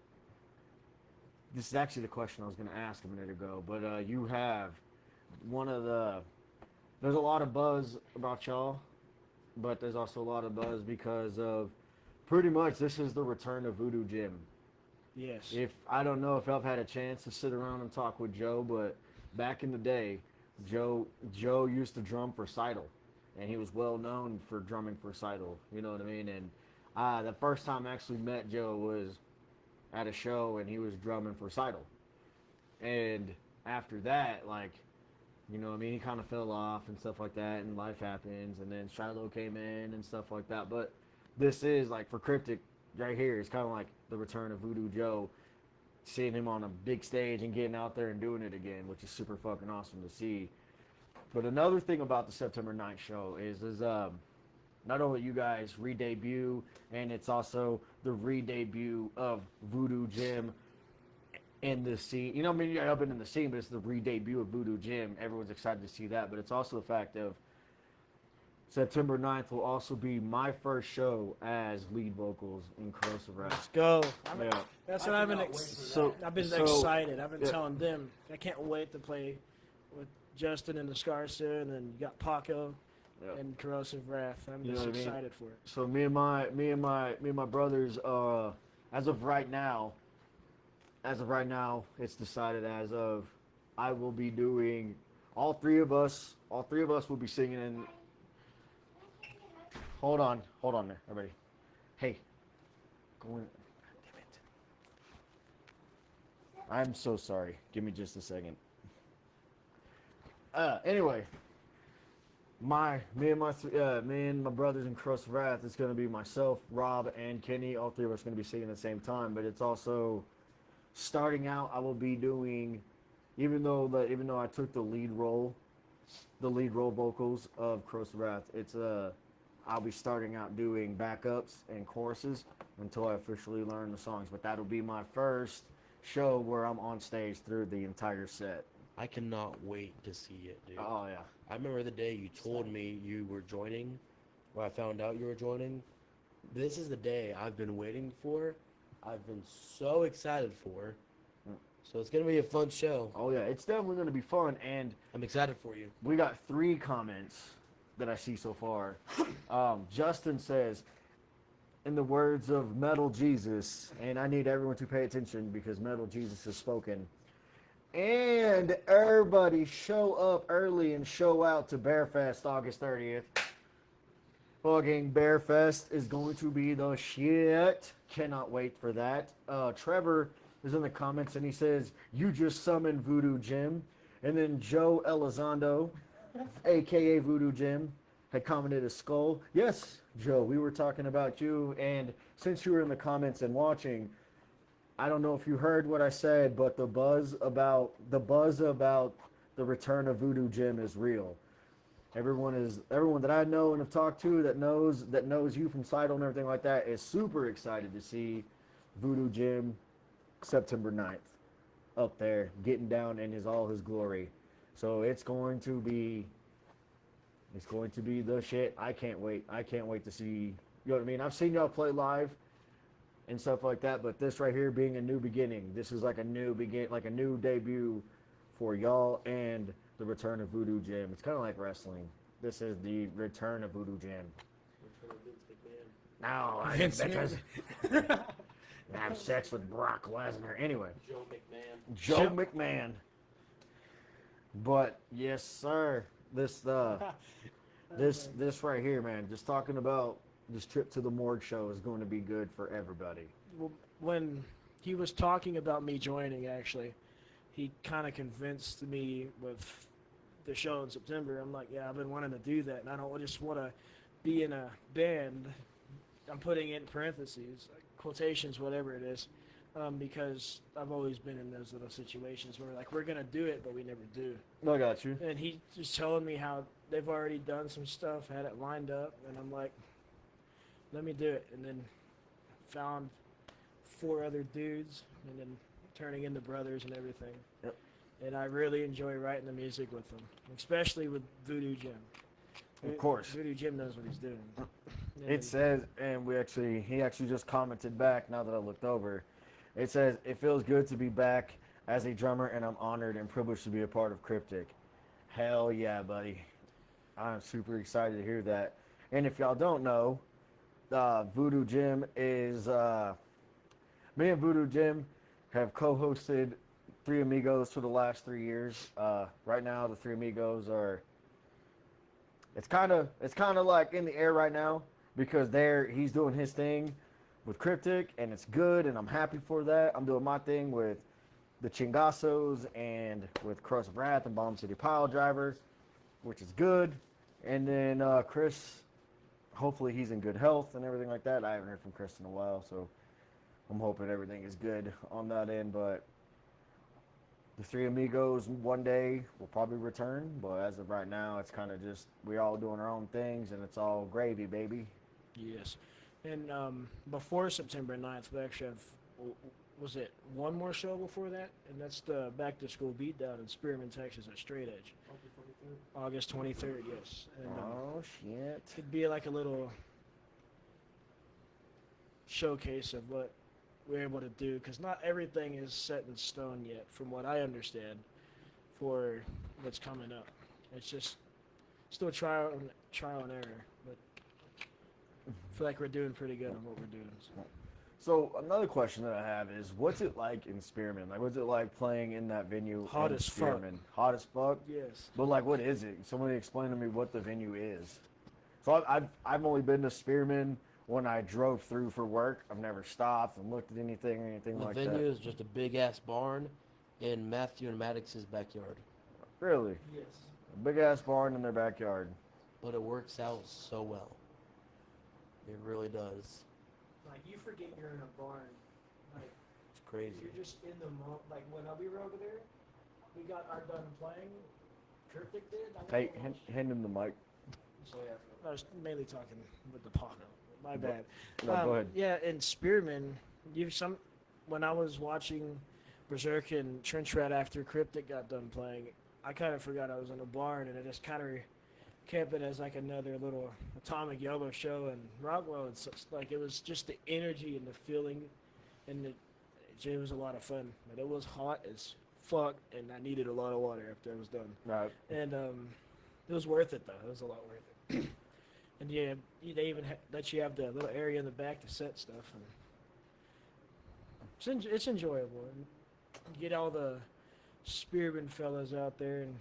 This is actually the question I was gonna ask a minute ago, but you have one of the. There's a lot of buzz about y'all, but there's also a lot of buzz because of, pretty much this is the return of Voodoo Jim. Yes. If I don't know if I've had a chance to sit around and talk with Joe, but back in the day, Joe used to drum for Seidel, and he was well known for drumming for Seidel. You know what I mean? And the first time I actually met Joe was at a show, and he was drumming for Seidel. And after that, like, you know what I mean, he kind of fell off and stuff like that, and life happens, and then Shiloh came in and stuff like that. But this is, like, for Cryptic, right here, it's kind of like the return of Voodoo Joe, seeing him on a big stage and getting out there and doing it again, which is super fucking awesome to see. But another thing about the September 9th show is not only you guys re-debut, and it's also the re-debut of Voodoo Jim in the scene. You know, I mean, I've been in the scene, but it's the re-debut of Voodoo Jim. Everyone's excited to see that, but it's also the fact of September 9th will also be my first show as lead vocals in Corrosive Wrath. Let's go. Yeah. That's what I've been. I've been excited. I've been yeah. telling them I can't wait to play with Justin and the Scarsa, and then you got Paco Yeah. and Corrosive Wrath. I'm You know just what I mean? excited for it. So me and my brothers, as of right now, it's decided as of I will be doing all three of us will be singing in. Hold on there, everybody. Hey, go in. Damn it. I'm so sorry. Give me just a second. Anyway, me and my brothers in Cross Wrath, it's gonna be myself, Rob, and Kenny. All three of us are gonna be singing at the same time. But it's also starting out. I will be doing, even though I took the lead role vocals of Cross Wrath. It's I'll be starting out doing backups and choruses until I officially learn the songs. But that'll be my first show where I'm on stage through the entire set. I cannot wait to see it, dude. Oh yeah. I remember the day you told me you were joining, or I found out you were joining. This is the day I've been waiting for. I've been so excited for. So it's going to be a fun show. Oh yeah, it's definitely going to be fun, and I'm excited for you. we got 3 comments that I see so far. Justin says, in the words of Metal Jesus, and I need everyone to pay attention because Metal Jesus has spoken, and everybody show up early and show out to Bearfest August 30th. Fucking Bearfest is going to be the shit. Cannot wait for that. Trevor is in the comments and he says, you just summoned Voodoo Jim. And then Joe Elizondo, aka Voodoo Jim, had commented a skull. Yes, Joe, we were talking about you, and since you were in the comments and watching, I don't know if you heard what I said, but the buzz about the return of Voodoo Jim is real. Everyone that I know and have talked to that knows you from Seidel and everything like that is super excited to see Voodoo Jim September 9th up there getting down in all his glory. So it's going to be the shit. I can't wait. I can't wait to see, you know what I mean? I've seen y'all play live and stuff like that, but this right here being a new beginning, this is like a new debut for y'all and the return of Voodoo Jim. It's kind of like wrestling. This is the return of Voodoo Jim. No, I Vince have sex with Brock Lesnar. Anyway, Joe McMahon. Joe McMahon. But yes, sir. This right here, man. Just talking about this trip to the morgue show is going to be good for everybody. Well, when he was talking about me joining, actually, he kind of convinced me with the show in September. I'm like, yeah, I've been wanting to do that, and I don't just want to be in a band. I'm putting it in parentheses, like quotations, whatever it is, because I've always been in those little situations where like we're gonna do it, but we never do. I got you. And he was telling me how they've already done some stuff, had it lined up, and I'm like, let me do it. And then found 4 other dudes, and then turning into brothers and everything. Yep. And I really enjoy writing the music with them, especially with Voodoo Jim. Of course. Voodoo Jim knows what he's doing. It says, and he actually just commented back now that I looked over. It says, it feels good to be back as a drummer, and I'm honored and privileged to be a part of Cryptic. Hell yeah, buddy. I'm super excited to hear that. And if y'all don't know, Voodoo Jim is, me and Voodoo Jim have co-hosted Three Amigos for the last 3 years. Right now, the Three Amigos are, it's kind of like in the air right now because he's doing his thing with Cryptic, and it's good, and I'm happy for that. I'm doing my thing with the Chingasos and with Cross of Wrath and Bomb City Pile Driver, which is good. And then Chris, hopefully he's in good health and everything like that. I haven't heard from Chris in a while, so I'm hoping everything is good on that end. But the Three Amigos one day will probably return, but as of right now, it's kind of just we're all doing our own things, and it's all gravy, baby. Yes. And before September 9th, we actually have, was it one more show before that? And that's the Back to School Beatdown in Spearman, Texas at Straight Edge. August 23rd, yes. And, Oh, shit. it'd be like a little showcase of what we're able to do, because not everything is set in stone yet, from what I understand, for what's coming up. It's just still trial and error, but I feel like we're doing pretty good on what we're doing. So another question that I have is, what's it like in Spearman? Like, what's it like playing in that venue? Hot in as fuck. Spearman? Hot as fuck. Yes. But like, what is it? Somebody explain to me what the venue is. So I've only been to Spearman when I drove through for work. I've never stopped and looked at anything or anything The like venue that. is just a big ass barn in Matthew and Maddox's backyard, Really, Yes. a big ass barn in their backyard. but it works out so well. It really does. Like, you forget you're in a barn. Like, It's crazy. you're just in the moment. Like, when we were over there, we got our done playing. Cryptic did. Hey, hand him the mic. So, yeah, I was mainly talking with the pocket. My bad. No, go ahead. Yeah, in Spearman, when I was watching Berserk and Trench Rat after Cryptic got done playing, I kind of forgot I was in a barn, and I just kind of kept it as like another little Atomic Yellow show. And Rockwell, it's like it was just the energy and the feeling, and it was a lot of fun. But it was hot as fuck, and I needed a lot of water after I was done. Right. And it was worth it, though. It was a lot worth it. And yeah, they even let you have the little area in the back to set stuff. And it's enjoyable. And get all the Spearman fellas out there and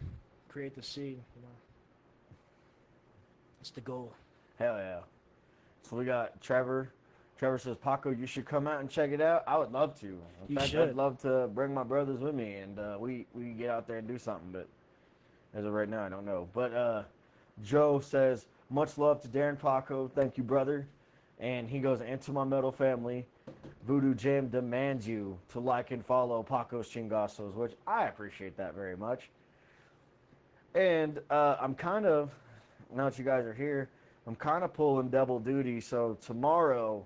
create the scene, you know. It's the goal. Hell yeah. So we got Trevor Trevor says, Paco, you should come out and check it out. I would love to. In You fact, should. I'd love to bring my brothers with me, and we get out there and do something. But as of right now, I don't know. But Joe says, much love to Darren Paco. Thank you, brother. And he goes, and to my metal family, Voodoo Jam demands you to like and follow Paco's Chingazos, which I appreciate that very much. And I'm kind of, now that you guys are here, I'm kind of pulling double duty. So tomorrow,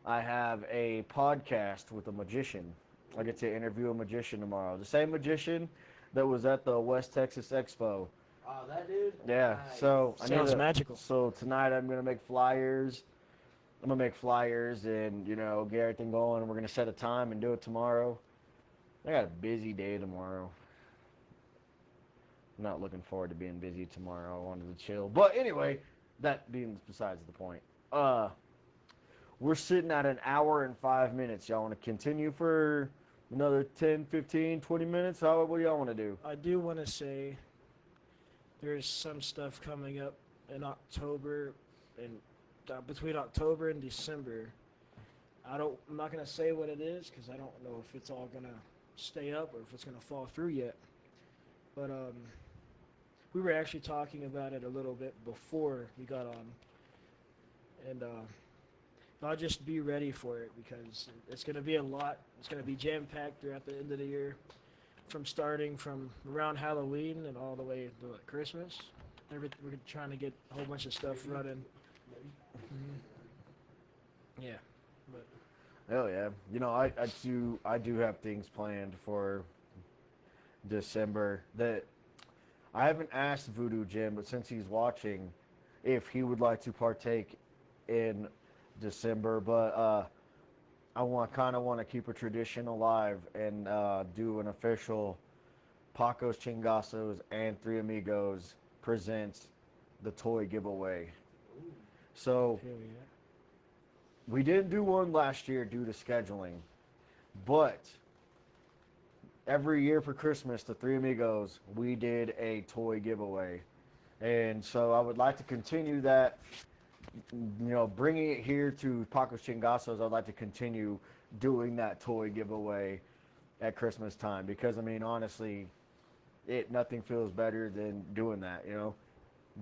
I have a podcast with a magician. I get to interview a magician tomorrow. The same magician that was at the West Texas Expo. Oh, that dude? Yeah. Nice. So Sounds magical. So tonight I'm gonna make flyers. I'm gonna make flyers and get everything going. And we're gonna set a time and do it tomorrow. I got a busy day tomorrow. I'm not looking forward to being busy tomorrow. I wanted to chill. But anyway, that being besides the point. We're sitting at an hour and 5 minutes. Y'all want to continue for another 10, 15, 20 minutes? What do y'all want to do? I do want to say there's some stuff coming up in October and between October and December. I'm not gonna say what it is because I don't know if it's all gonna stay up or if it's gonna fall through yet. But we were actually talking about it a little bit before we got on, and I'll just be ready for it because it's gonna be a lot. It's gonna be jam packed throughout the end of the year, starting from around Halloween and all the way to Christmas. We're trying to get a whole bunch of stuff running. Yeah, but Hell yeah. I do have things planned for December that I haven't asked Voodoo Jim, but since he's watching, if he would like to partake in December. But I kind of want to keep a tradition alive and do an official Paco's Chingazos and Three Amigos presents the toy giveaway. So hell yeah. we didn't do one last year due to scheduling, but every year for Christmas, the Three Amigos, we did a toy giveaway. And so I would like to continue that, bringing it here to Paco's Chingazos. I'd like to continue doing that toy giveaway at Christmas time because, honestly, nothing feels better than doing that,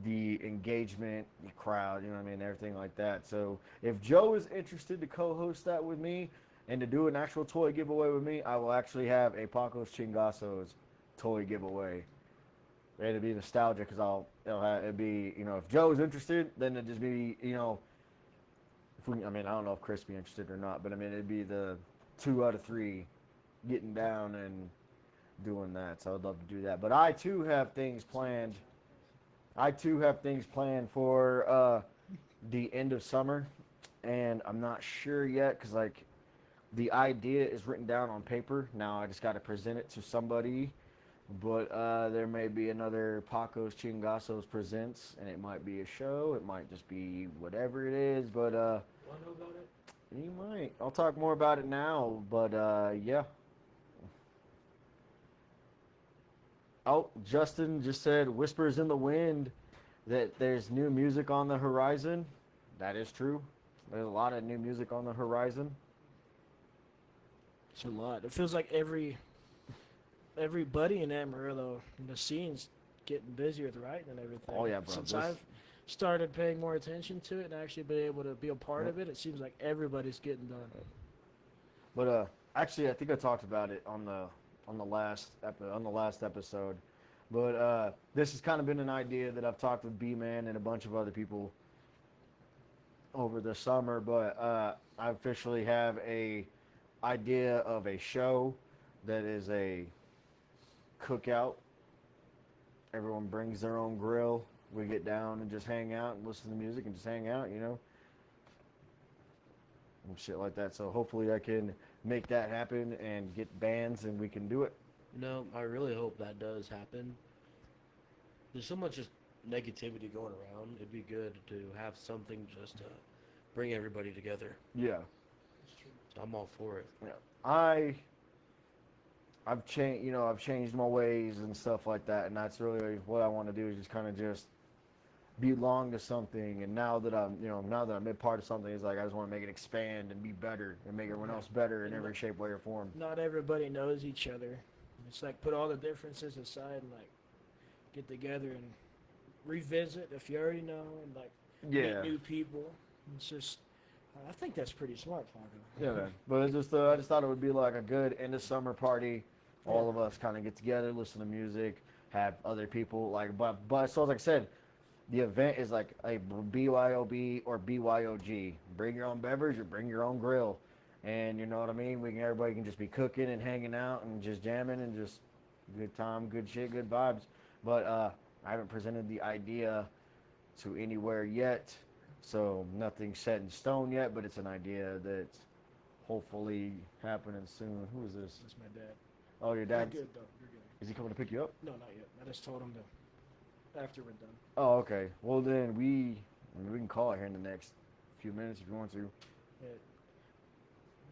the engagement, the crowd, everything like that. So if Joe is interested to co-host that with me and to do an actual toy giveaway with me, I will actually have a Paco's Chingazos toy giveaway. And it'd be nostalgic because it'd be, if Joe's interested, then it'd just be, if we, I don't know if Chris be interested or not, but it'd be the 2 out of 3 getting down and doing that. So I'd love to do that. But I too have things planned. For the end of summer, and I'm not sure yet because the idea is written down on paper. Now I just got to present it to somebody, but there may be another Paco's Chingazos presents, and it might be a show. It might just be whatever it is, but Want to know about it? you might. I'll talk more about it now, but yeah. Oh, Justin just said whispers in the wind that there's new music on the horizon. That is true. There's a lot of new music on the horizon. It's a lot. It feels like everybody in Amarillo, the scene's getting busier with writing and everything. Oh, yeah, bro. Since I've started paying more attention to it and actually been able to be a part of it, it seems like everybody's getting done. But actually, I think I talked about it on the last episode. But this has kind of been an idea that I've talked with Bman and a bunch of other people over the summer. But I officially have a idea of a show that is a cookout. Everyone brings their own grill. We get down and just hang out and listen to music and just hang out, and shit like that. So hopefully I can make that happen and get bands and we can do it. I really hope that does happen. There's so much just negativity going around. It'd be good to have something just to bring everybody together. Yeah. So I'm all for it. Yeah. I've changed my ways and stuff like that, and that's really what I want to do is just kind of just belong to something, and now that I'm a part of something, it's like I just want to make it expand and be better and make everyone else better in every shape, way, or form. Not everybody knows each other. It's like put all the differences aside and like get together and revisit if you already know and like Yeah. meet new people. It's just, I think that's pretty smart, Paco. Yeah, man. But it's just, I just thought it would be like a good end of summer party. All of us kind of get together, listen to music, have other people like. But so like I said, the event is like a BYOB or BYOG. Bring your own beverage or bring your own grill, and you know what I mean. Everybody can just be cooking and hanging out and just jamming and just good time, good shit, good vibes. But I haven't presented the idea to anywhere yet. So nothing's set in stone yet, but it's an idea that's hopefully happening soon. Who is this? That's my dad. Oh, your You're dad? good though. You're good. Is he coming to pick you up? No, not yet. I just told him to after we're done. Oh, okay. Well, then we can call it here in the next few minutes if you want to.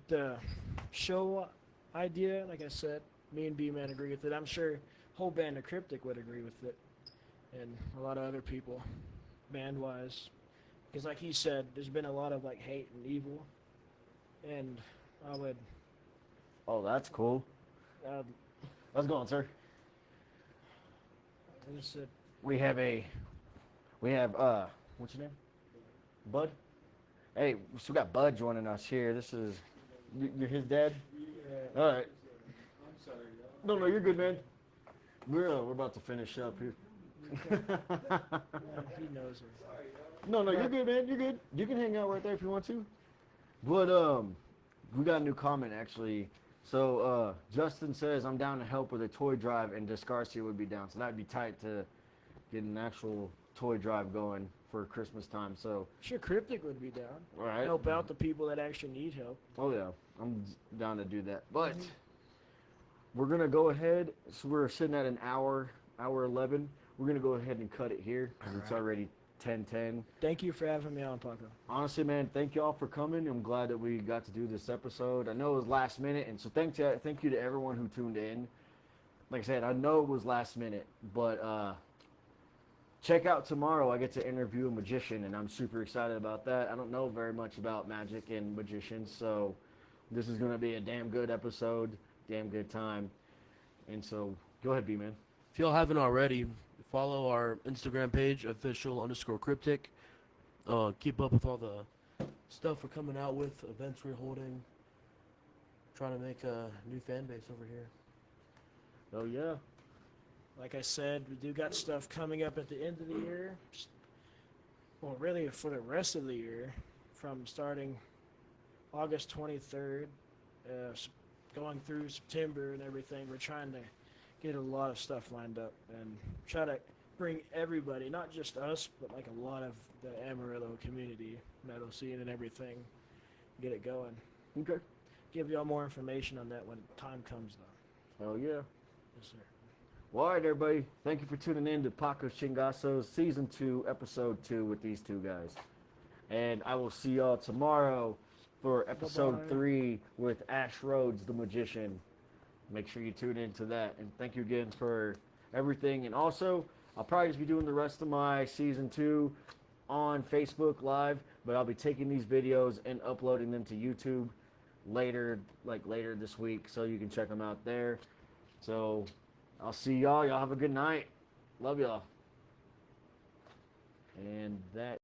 The show idea, like I said, me and Bman agree with it. I'm sure whole band of Cryptic would agree with it, and a lot of other people, band-wise, because like he said, there's been a lot of like hate and evil, and I would. Oh, that's cool. How's it going, sir? I just said, We have what's your name? Bud? Hey, so we got Bud joining us here. This is, you're his dad? yeah, All right. No, you're good, man. We're about to finish up here. he knows it. No, you're good, man. You're good. You can hang out right there if you want to. But we got a new comment actually. So Justin says I'm down to help with a toy drive, and Descarcia would be down. So that'd be tight to get an actual toy drive going for Christmas time. So Sure, Cryptic would be down. all right. Help out the people that actually need help. Oh yeah, I'm down to do that. But we're gonna go ahead. So we're sitting at an hour 11. We're gonna go ahead and cut it here because it's already 10:10. Thank you for having me on, Paco. Honestly, man, thank y'all for coming. I'm glad that we got to do this episode. I know it was last minute, and so thank you to everyone who tuned in. Like I said, I know it was last minute, but check out tomorrow. I get to interview a magician, and I'm super excited about that. I don't know very much about magic and magicians, so this is going to be a damn good episode, damn good time. And so, go ahead, B-Man. If y'all haven't already, follow our Instagram page, official_cryptic. Keep up with all the stuff we're coming out with, events we're holding. Trying to make a new fan base over here. Oh, yeah. Like I said, we do got stuff coming up at the end of the year. Well, really for the rest of the year, from starting August 23rd, going through September and everything. We're trying to get a lot of stuff lined up and try to bring everybody, not just us, but like a lot of the Amarillo community, metal scene and everything, get it going. Okay. Give y'all more information on that when time comes, though. Hell yeah. Yes, sir. Well, all right, everybody. Thank you for tuning in to Paco's Chingasos Season 2, Episode 2 with these two guys. And I will see y'all tomorrow for Episode Bye-bye. 3 with Ash Rhodes, the magician. Make sure you tune into that. And thank you again for everything. And also, I'll probably just be doing the rest of my Season 2 on Facebook Live, but I'll be taking these videos and uploading them to YouTube later this week, so you can check them out there. So I'll see y'all. Y'all have a good night. Love y'all. And that